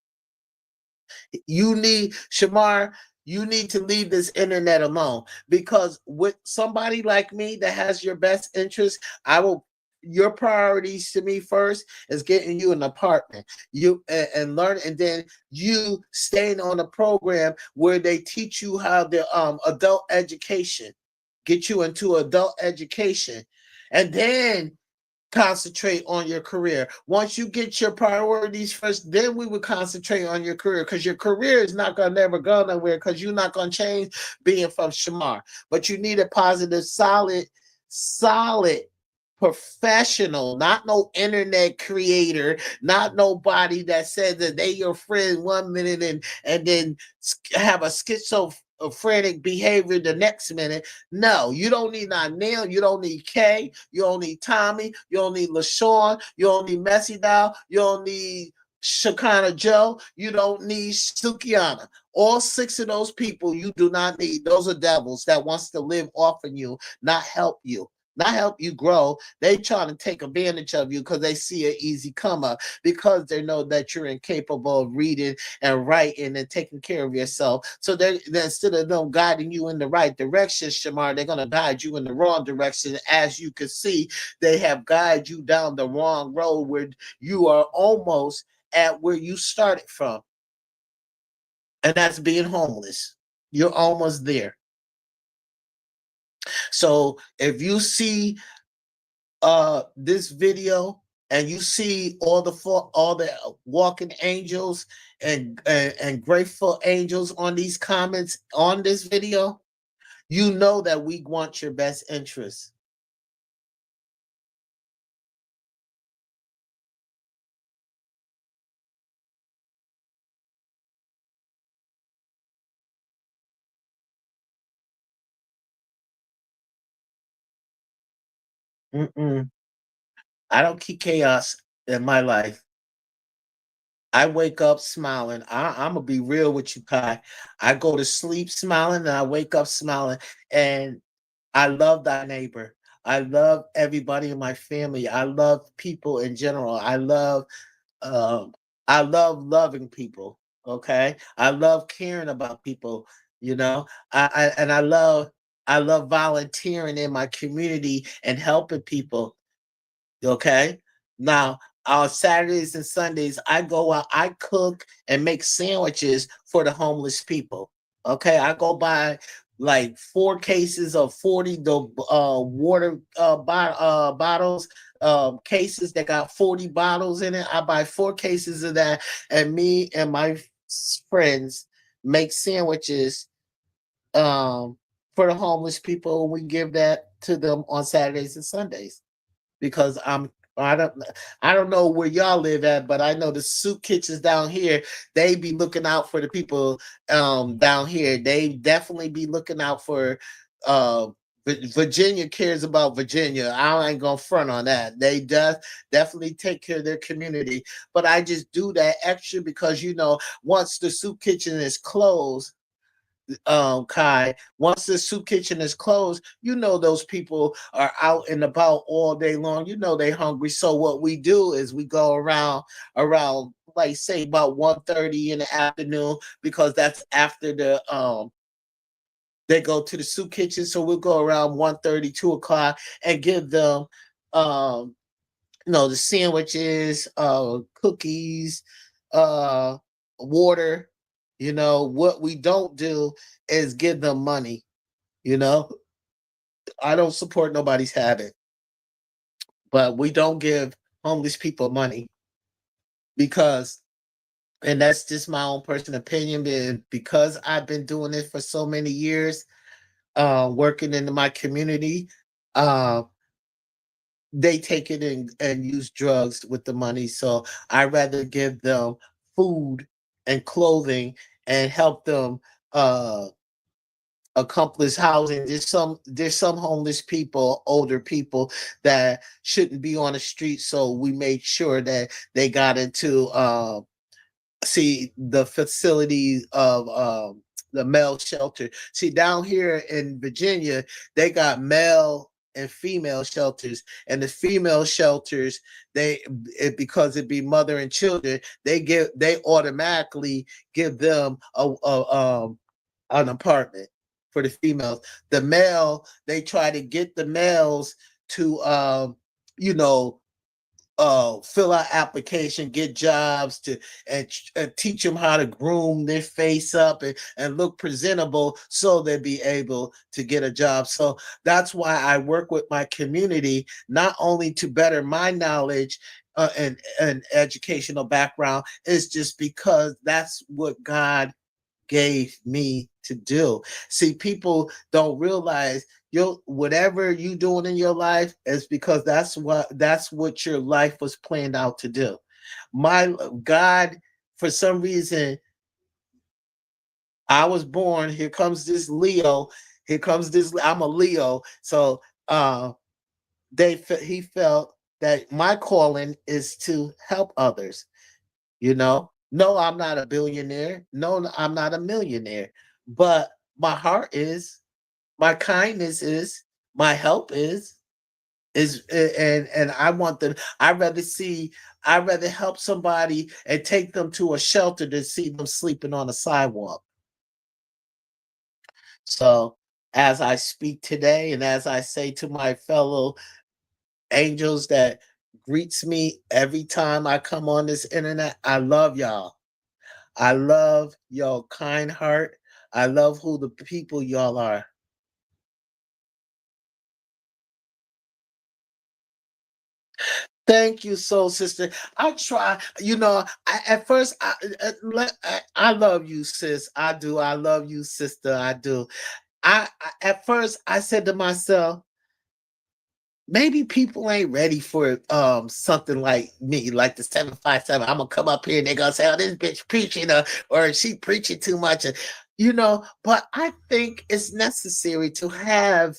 Speaker 1: You need, Shamar, you need to leave this internet alone, because with somebody like me that has your best interest, I will. Your priorities to me first is getting you an apartment, you and learn, and then you staying on a program where they teach you how the adult education, get you into adult education, and then concentrate on your career. Once you get your priorities first, then we would concentrate on your career, because your career is not gonna never go nowhere, because you're not gonna change being from Shamar. But you need a positive, solid professional, not no internet creator, not nobody that says that they your friend 1 minute and then have a schizophrenic behavior the next minute. No, you don't need not Neil, you don't need Kay, you don't need Tommy, you don't need LaShawn, you don't need Messy Dow, you don't need Shakana Joe, you don't need Sukiana. All six of those people you do not need. Those are devils that wants to live off of you, not help you. Not help you grow. They trying to take advantage of you because they see an easy come up, because they know that you're incapable of reading and writing and taking care of yourself. So they instead of them guiding you in the right direction, Shamar, they're gonna guide you in the wrong direction. As you can see, they have guided you down the wrong road where you are almost at where you started from. And that's being homeless. You're almost there. So if you see this video and you see all the walking angels and grateful angels on these comments on this video, you know that we want your best interest. Mm-mm. I don't keep chaos in my life. I wake up smiling. I'm gonna be real with you, Kai. I go to sleep smiling and I wake up smiling. And I love thy neighbor. I love everybody in my family. I love people in general. Um, I love loving people. Okay, I love caring about people. You know, I love volunteering in my community and helping people. Okay. Now, on Saturdays and Sundays, I go out, I cook and make sandwiches for the homeless people. Okay. I go buy like 4 cases of 40 the water bottles, cases that got 40 bottles in it. I buy 4 cases of that, and me and my friends make sandwiches for the homeless people. We give that to them on Saturdays and Sundays, because I don't I don't know where y'all live at, but I know the soup kitchens down here, they be looking out for the people down here. They definitely be looking out for uh Virginia cares about Virginia. I ain't gonna front on that. They definitely take care of their community. But I just do that extra because once the soup kitchen is closed, Kai, once the soup kitchen is closed, those people are out and about all day long. They hungry. So what we do is we go around like say about 1:30 in the afternoon, because that's after they go to the soup kitchen. So we'll go around 1:30, 2 o'clock, and give them um the sandwiches, cookies, uh, water. What we don't do is give them money. You know, I don't support nobody's habit, but we don't give homeless people money, because, and that's just my own personal opinion, because I've been doing it for so many years, working in my community. Uh, they take it and use drugs with the money. So I rather give them food and clothing and help them accomplish housing. There's some homeless people, older people that shouldn't be on the street. So we made sure that they got into see the facilities of the male shelter. See, down here in Virginia, they got male and female shelters, and the female shelters, because it be mother and children, they automatically give them an apartment for the females. The male, they try to get the males to you know fill out application, get jobs to and teach them how to groom their face up and look presentable so they'll be able to get a job. So that's why I work with my community, not only to better my knowledge and educational background, is just because that's what God gave me to do. See, people don't realize you whatever you doing in your life is because that's what your life was planned out to do. My God, for some reason, I was born. Here comes this Leo. Here comes this. I'm a Leo. So he felt that my calling is to help others. No, I'm not a billionaire. No, I'm not a millionaire. But my heart is, my kindness is, my help and I want them. I'd rather help somebody and take them to a shelter than see them sleeping on a sidewalk. So as I speak today, and as I say to my fellow angels that greets me every time I come on this internet, I love y'all. I love your kind heart. I love who the people y'all are. Thank you, soul sister. I try, at first, I love you, sis. I do. I love you, sister. I do. At first, I said to myself, maybe people ain't ready for something like me, like the 757. I'm gonna come up here and they're gonna say, "Oh, this bitch preaching, or she preaching too much," But I think it's necessary to have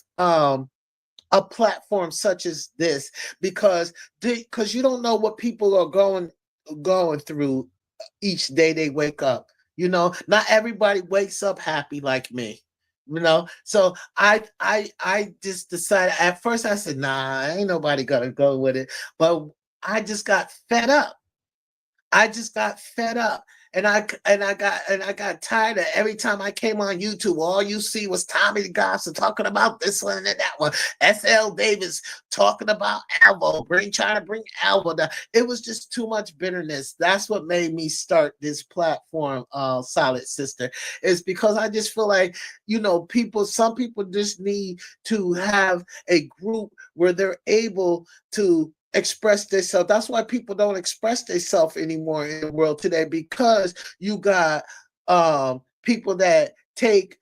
Speaker 1: a platform such as this because you don't know what people are going through each day they wake up. Not everybody wakes up happy like me. So I just decided at first I said, nah, ain't nobody gonna go with it. But I just got fed up. I just got fed up. And I got tired of every time I came on YouTube, all you see was Tommy Gossip talking about this one and that one. SL Davis talking about Alvo, trying to bring Alvo down. It was just too much bitterness. That's what made me start this platform, Solid Sister. Is because I just feel like, some people just need to have a group where they're able to express themselves. That's why people don't express themselves anymore in the world today, because you got people that take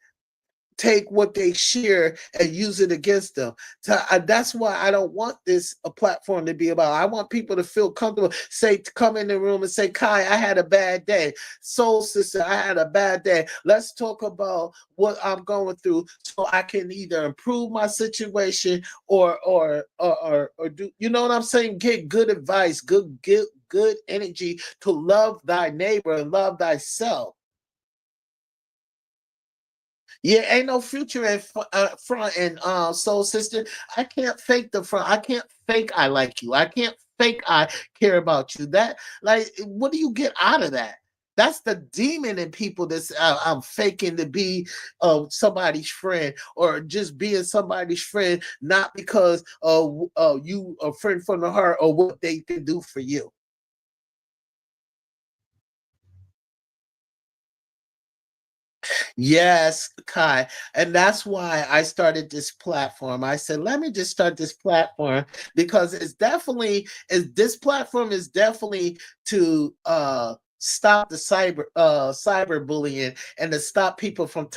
Speaker 1: what they share and use it against them. So that's why I don't want this a platform to be about. I want people to feel comfortable, come in the room and say, Kai, I had a bad day. Soul sister, I had a bad day. Let's talk about what I'm going through so I can either improve my situation or do, you know what I'm saying? Get good advice, good energy to love thy neighbor and love thyself. Yeah, ain't no future in front and soul sister. I can't fake the front. I can't fake I like you. I can't fake I care about you. That, like, what do you get out of that? That's the demon in people that's I'm faking to be somebody's friend, or just being somebody's friend, not because you a friend from the heart or what they can do for you. Yes, Kai. And that's why I started this platform. I said, let me just start this platform because this platform is definitely to stop the cyberbullying and to stop people from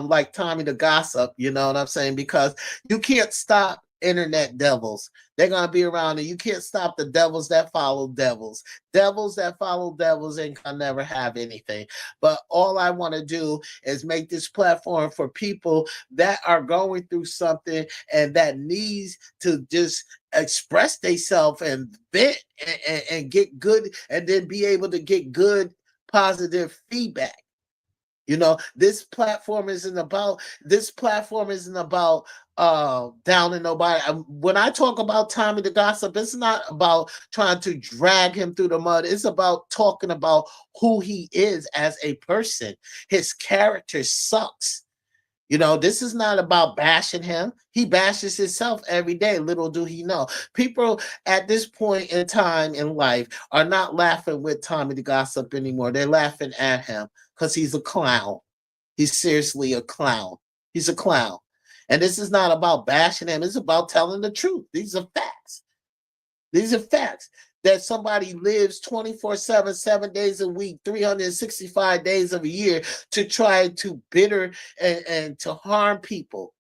Speaker 1: like Tommy the Gossip, you know what I'm saying? Because you can't stop internet devils. They're gonna be around, and you can't stop the devils that follow devils. Devils that follow devils ain't gonna never have anything. But all I want to do is make this platform for people that are going through something and that needs to just express themselves and vent and get good, and then be able to get good positive feedback. This platform isn't about down in nobody. When I talk about Tommy the Gossip, it's not about trying to drag him through the mud. It's about talking about who he is as a person. His character sucks. This is not about bashing him. He bashes himself every day. Little do he know. People at this point in time in life are not laughing with Tommy the Gossip anymore. They're laughing at him because he's a clown. He's seriously a clown. He's a clown. And this is not about bashing him. It's about telling the truth. These are facts. These are facts. That somebody lives 24/7, 7 days a week, 365 days of a year to try to bitter and to harm people.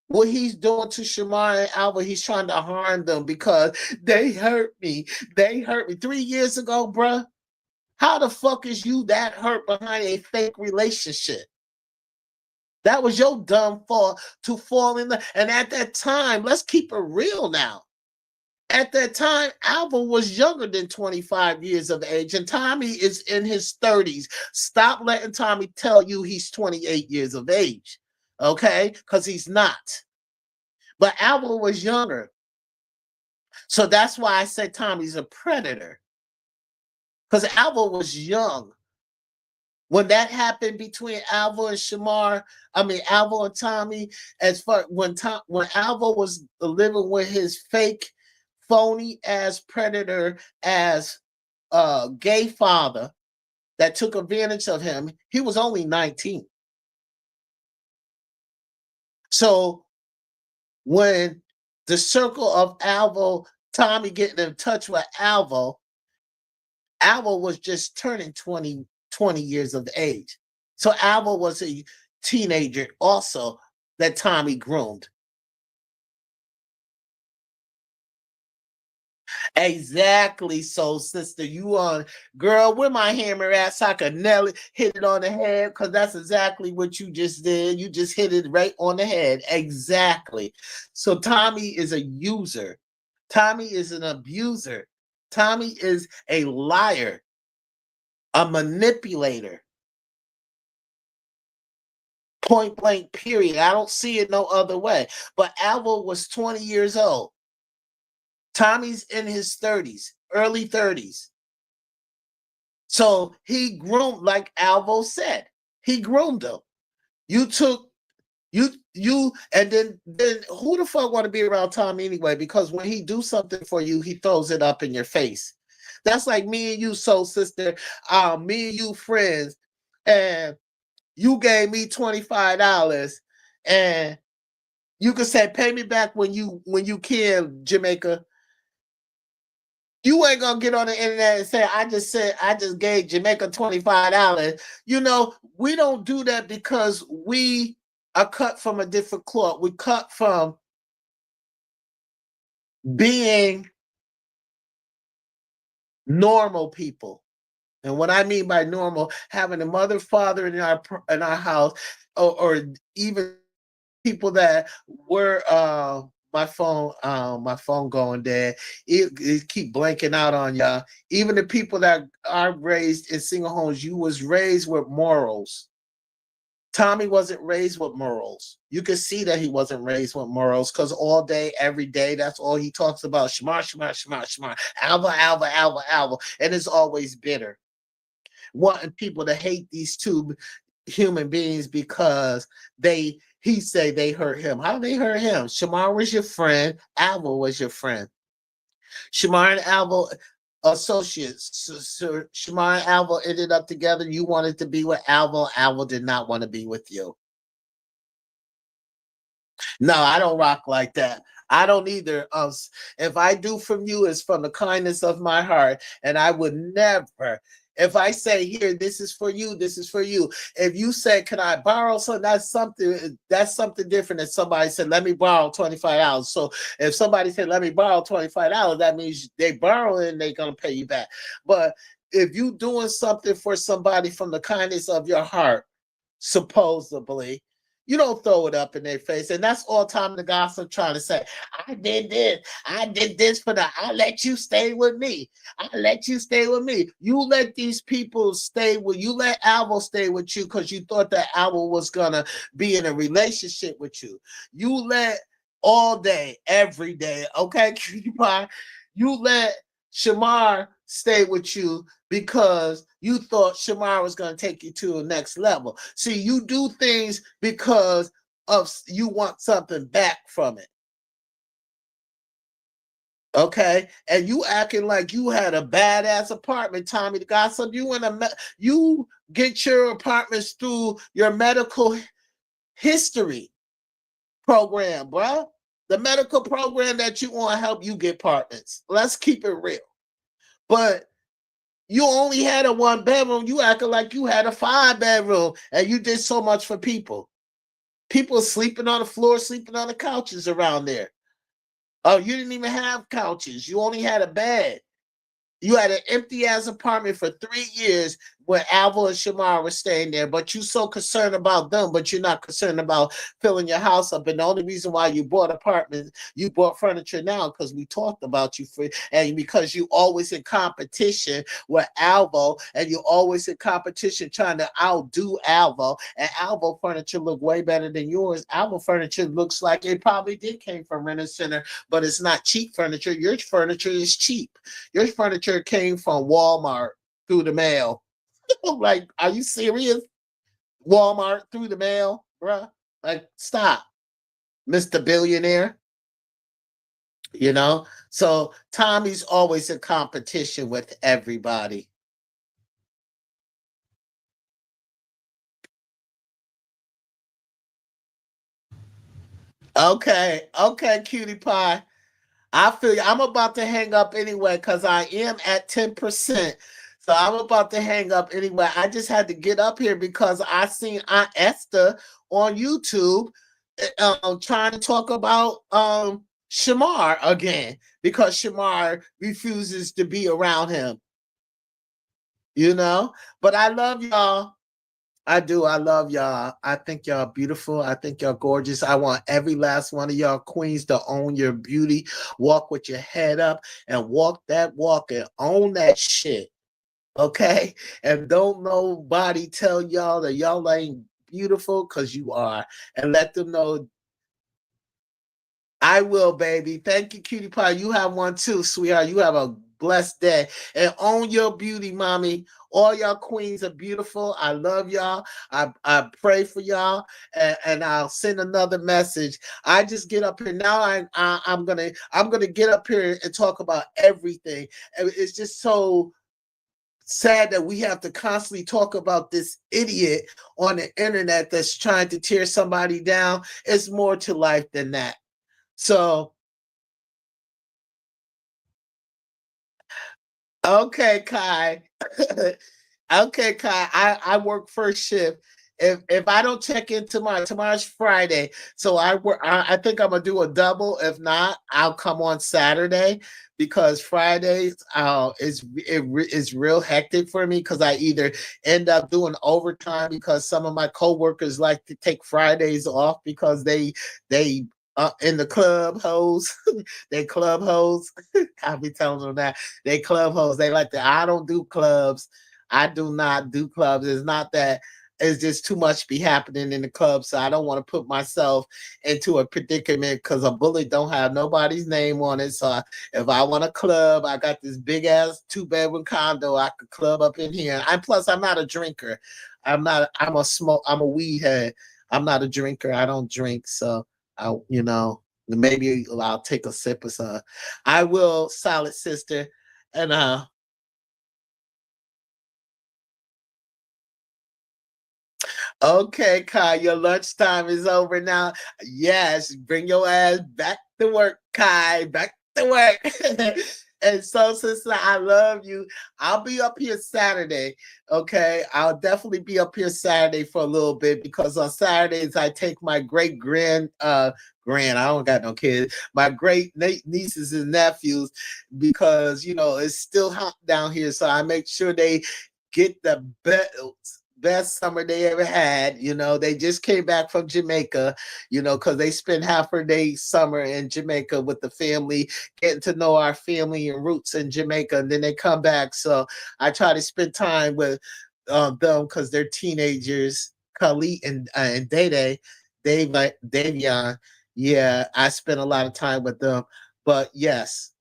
Speaker 1: What he's doing to Shamar and Alba, he's trying to harm them because they hurt me. They hurt me 3 years ago, bruh. How the fuck is you that hurt behind a fake relationship? That was your dumb fault to fall in love. And at that time, let's keep it real now. At that time, Alva was younger than 25 years of age, and Tommy is in his 30s. Stop letting Tommy tell you he's 28 years of age, okay? Because he's not. But Alva was younger. So that's why I said Tommy's a predator. Because Alva was young. When that happened between Alva and Alva and Tommy, as far when Alva was living with his fake phony ass predator as gay father that took advantage of him, he was only 19. So when the circle of Alvo, Tommy getting in touch with Alvo was just turning 20 years of age. So Alvo was a teenager also that Tommy groomed. Exactly. So, sister, you on, girl, where my hammer at so I could nail it, hit it on the head? Because that's exactly what you just did. You just hit it right on the head. Exactly. So Tommy is a user. Tommy is an abuser. Tommy is a liar, a manipulator. Point blank, period. I don't see it no other way. But Alvo was 20 years old. Tommy's in his 30s, early 30s. So he groomed, like Alvo said, he groomed him. You took and then who the fuck want to be around Tommy anyway? Because when he do something for you, he throws it up in your face. That's like me and you, soul sister. Me and you friends, and you gave me $25, and you could say, pay me back when you can, Jamaica. You ain't gonna get on the internet and say, I just gave Jamaica $25. We don't do that because we are cut from a different cloth. We cut from being normal people. And what I mean by normal, having a mother, father in our house, or even people that were my phone going dead. It keep blanking out on y'all. Even the people that are raised in single homes, you was raised with morals. Tommy wasn't raised with morals. You could see that he wasn't raised with morals because all day, every day, that's all he talks about. Shmar, shmar, shmar, shmar. Alva, alva, alva, alva. And it's always bitter. Wanting people to hate these two human beings because he say they hurt him. How they hurt him? Shamar was your friend. Alva was your friend. Shamar and Alva associates. So Shamar and Alva ended up together. You wanted to be with Alva. Alva did not want to be with you. No, I don't rock like that. I don't either. If I do from you, it's from the kindness of my heart, and I would never. If I say, here, this is for you, this is for you. If you say, can I borrow something, that's something different than somebody said, let me borrow $25. So if somebody said, let me borrow $25, that means they borrow and they're going to pay you back. But if you doing something for somebody from the kindness of your heart, supposedly, you don't throw it up in their face. And that's all Tom the Gossip trying to say. I did this for I let you stay with me. I let you stay with me. You let these people stay with you. Let Alvo stay with you because you thought that Alvo was going to be in a relationship with you. You let all day, every day, okay, you let Shamar stayed with you because you thought Shamar was going to take you to the next level. See, you do things because of you want something back from it. Okay, and you acting like you had a badass apartment, Tommy the Gossip. You get your apartments through your medical history program, bro. The medical program that you want to help you get apartments. Let's keep it real. But you only had a 1 bedroom. You acting like you had a 5 bedroom, and you did so much for people. People sleeping on the floor, sleeping on the couches around there. Oh, you didn't even have couches. You only had a bed. You had an empty ass apartment for 3 years where Alvo and Shamar were staying there, but you so concerned about them, but you're not concerned about filling your house up. And the only reason why you bought apartments, you bought furniture now because we talked about you for, and because you always in competition with Alvo, and you're always in competition trying to outdo Alvo. And Alvo furniture look way better than yours. Alvo furniture looks like it probably did came from Rent a Center, but it's not cheap furniture. Your furniture is cheap. Your furniture came from Walmart through the mail. Like, are you serious? Walmart through the mail, bruh? Like, stop, Mr. Billionaire. You know? So Tommy's always in competition with everybody. Okay, cutie pie. I feel you. I'm about to hang up anyway because I am at 10%. So I'm about to hang up anyway. I just had to get up here because I seen Aunt Esther on YouTube trying to talk about Shamar again because Shamar refuses to be around him, you know? But I love y'all. I do. I love y'all. I think y'all beautiful. I think y'all gorgeous. I want every last one of y'all queens to own your beauty. Walk with your head up and walk that walk and own that shit. Okay? And don't nobody tell y'all that y'all ain't beautiful because you are. And let them know I will, baby. Thank you, cutie pie. You have one too, sweetheart. You have a blessed day. And own your beauty, mommy. All y'all queens are beautiful. I love y'all. I pray for y'all, and I'll send another message. I just get up here now. I'm gonna get up here and talk about everything. It's just so sad that we have to constantly talk about this idiot on the internet that's trying to tear somebody down. It's more to life than that. So, okay, Kai. Okay, Kai. I work first shift. If I don't check in tomorrow's Friday, so I work. I think I'm gonna do a double. If not, I'll come on Saturday because Fridays is real hectic for me because I either end up doing overtime because some of my coworkers like to take Fridays off because they in the club hoes. They club hoes. I'll be telling them that they club hoes. They like that. I don't do clubs. I do not do clubs. It's not that. It's just too much be happening in the club, so I don't want to put myself into a predicament because a bullet don't have nobody's name on it. So if I want a club, I got this big ass 2 bedroom condo. I could club up in here. And plus, I'm not a drinker. I'm not. I'm a smoke. I'm a weed head. I'm not a drinker. I don't drink. So maybe I'll take a sip or something. I will, solid sister. And okay, Kai, your lunchtime is over now. Yes, bring your ass back to work, Kai. Back to work. And so, sister, I love you. I'll be up here Saturday. Okay. I'll definitely be up here Saturday for a little bit because on Saturdays I take my great I don't got no kids, my great nieces and nephews because it's still hot down here. So I make sure they get the best summer they ever had. They just came back from Jamaica, because they spent half of their summer in Jamaica with the family, getting to know our family and roots in Jamaica, and then they come back. So I try to spend time with them because they're teenagers, Khalid and Davion. Yeah, I spent a lot of time with them. But yes,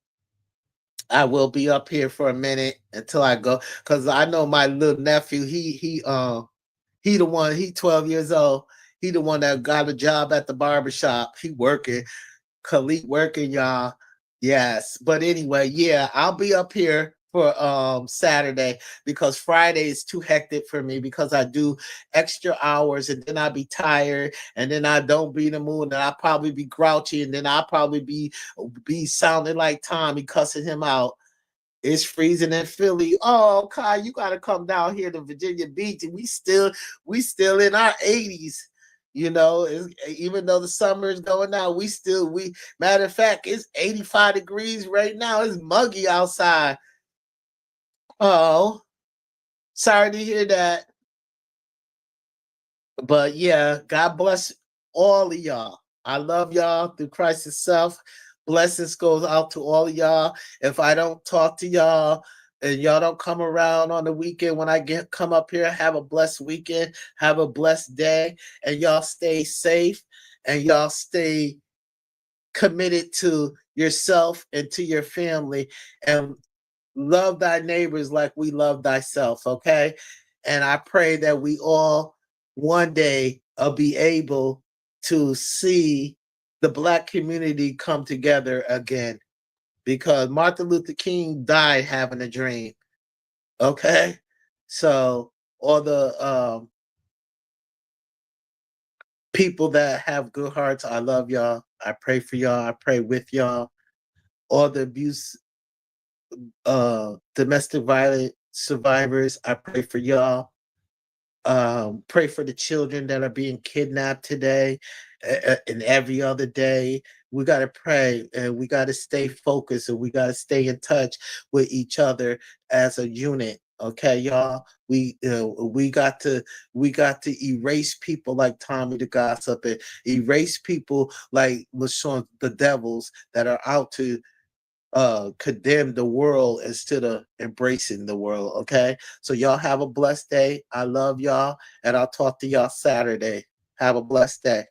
Speaker 1: I will be up here for a minute until I go, because I know my little nephew. He the one. He 12 years old. He the one that got a job at the barbershop. He working. Khalid working, y'all. Yes. But anyway, yeah, I'll be up here for Saturday, because Friday is too hectic for me, because I do extra hours and then I be tired and then I don't be in the mood and I'll probably be grouchy and then I'll probably be sounding like Tommy, cussing him out. It's freezing in Philly. Oh, Kai, you gotta come down here to Virginia Beach, and we still in our 80s. Even though the summer is going out, we matter of fact, it's 85 degrees right now. It's muggy outside. Oh, sorry to hear that. But yeah, God bless all of y'all. I love y'all through Christ Himself. Blessings goes out to all of y'all. If I don't talk to y'all and y'all don't come around on the weekend when I come up here, have a blessed weekend, have a blessed day, and y'all stay safe and y'all stay committed to yourself and to your family, and love thy neighbors like we love thyself, okay? And I pray that we all one day be able to see the Black community come together again, because Martin Luther King died having a dream, okay? So all the people that have good hearts, I love y'all. I pray for y'all. I pray with y'all. All the abuse, domestic violence survivors, I pray for y'all. Pray for the children that are being kidnapped today and every other day. We got to pray, and we got to stay focused, and we got to stay in touch with each other as a unit. Okay, y'all. We got to erase people like Tommy the Gossip, and erase people like LaShawn the Devils that are out to condemn the world instead of embracing the world. Okay, so y'all have a blessed day. I love y'all, and I'll talk to y'all Saturday. Have a blessed day.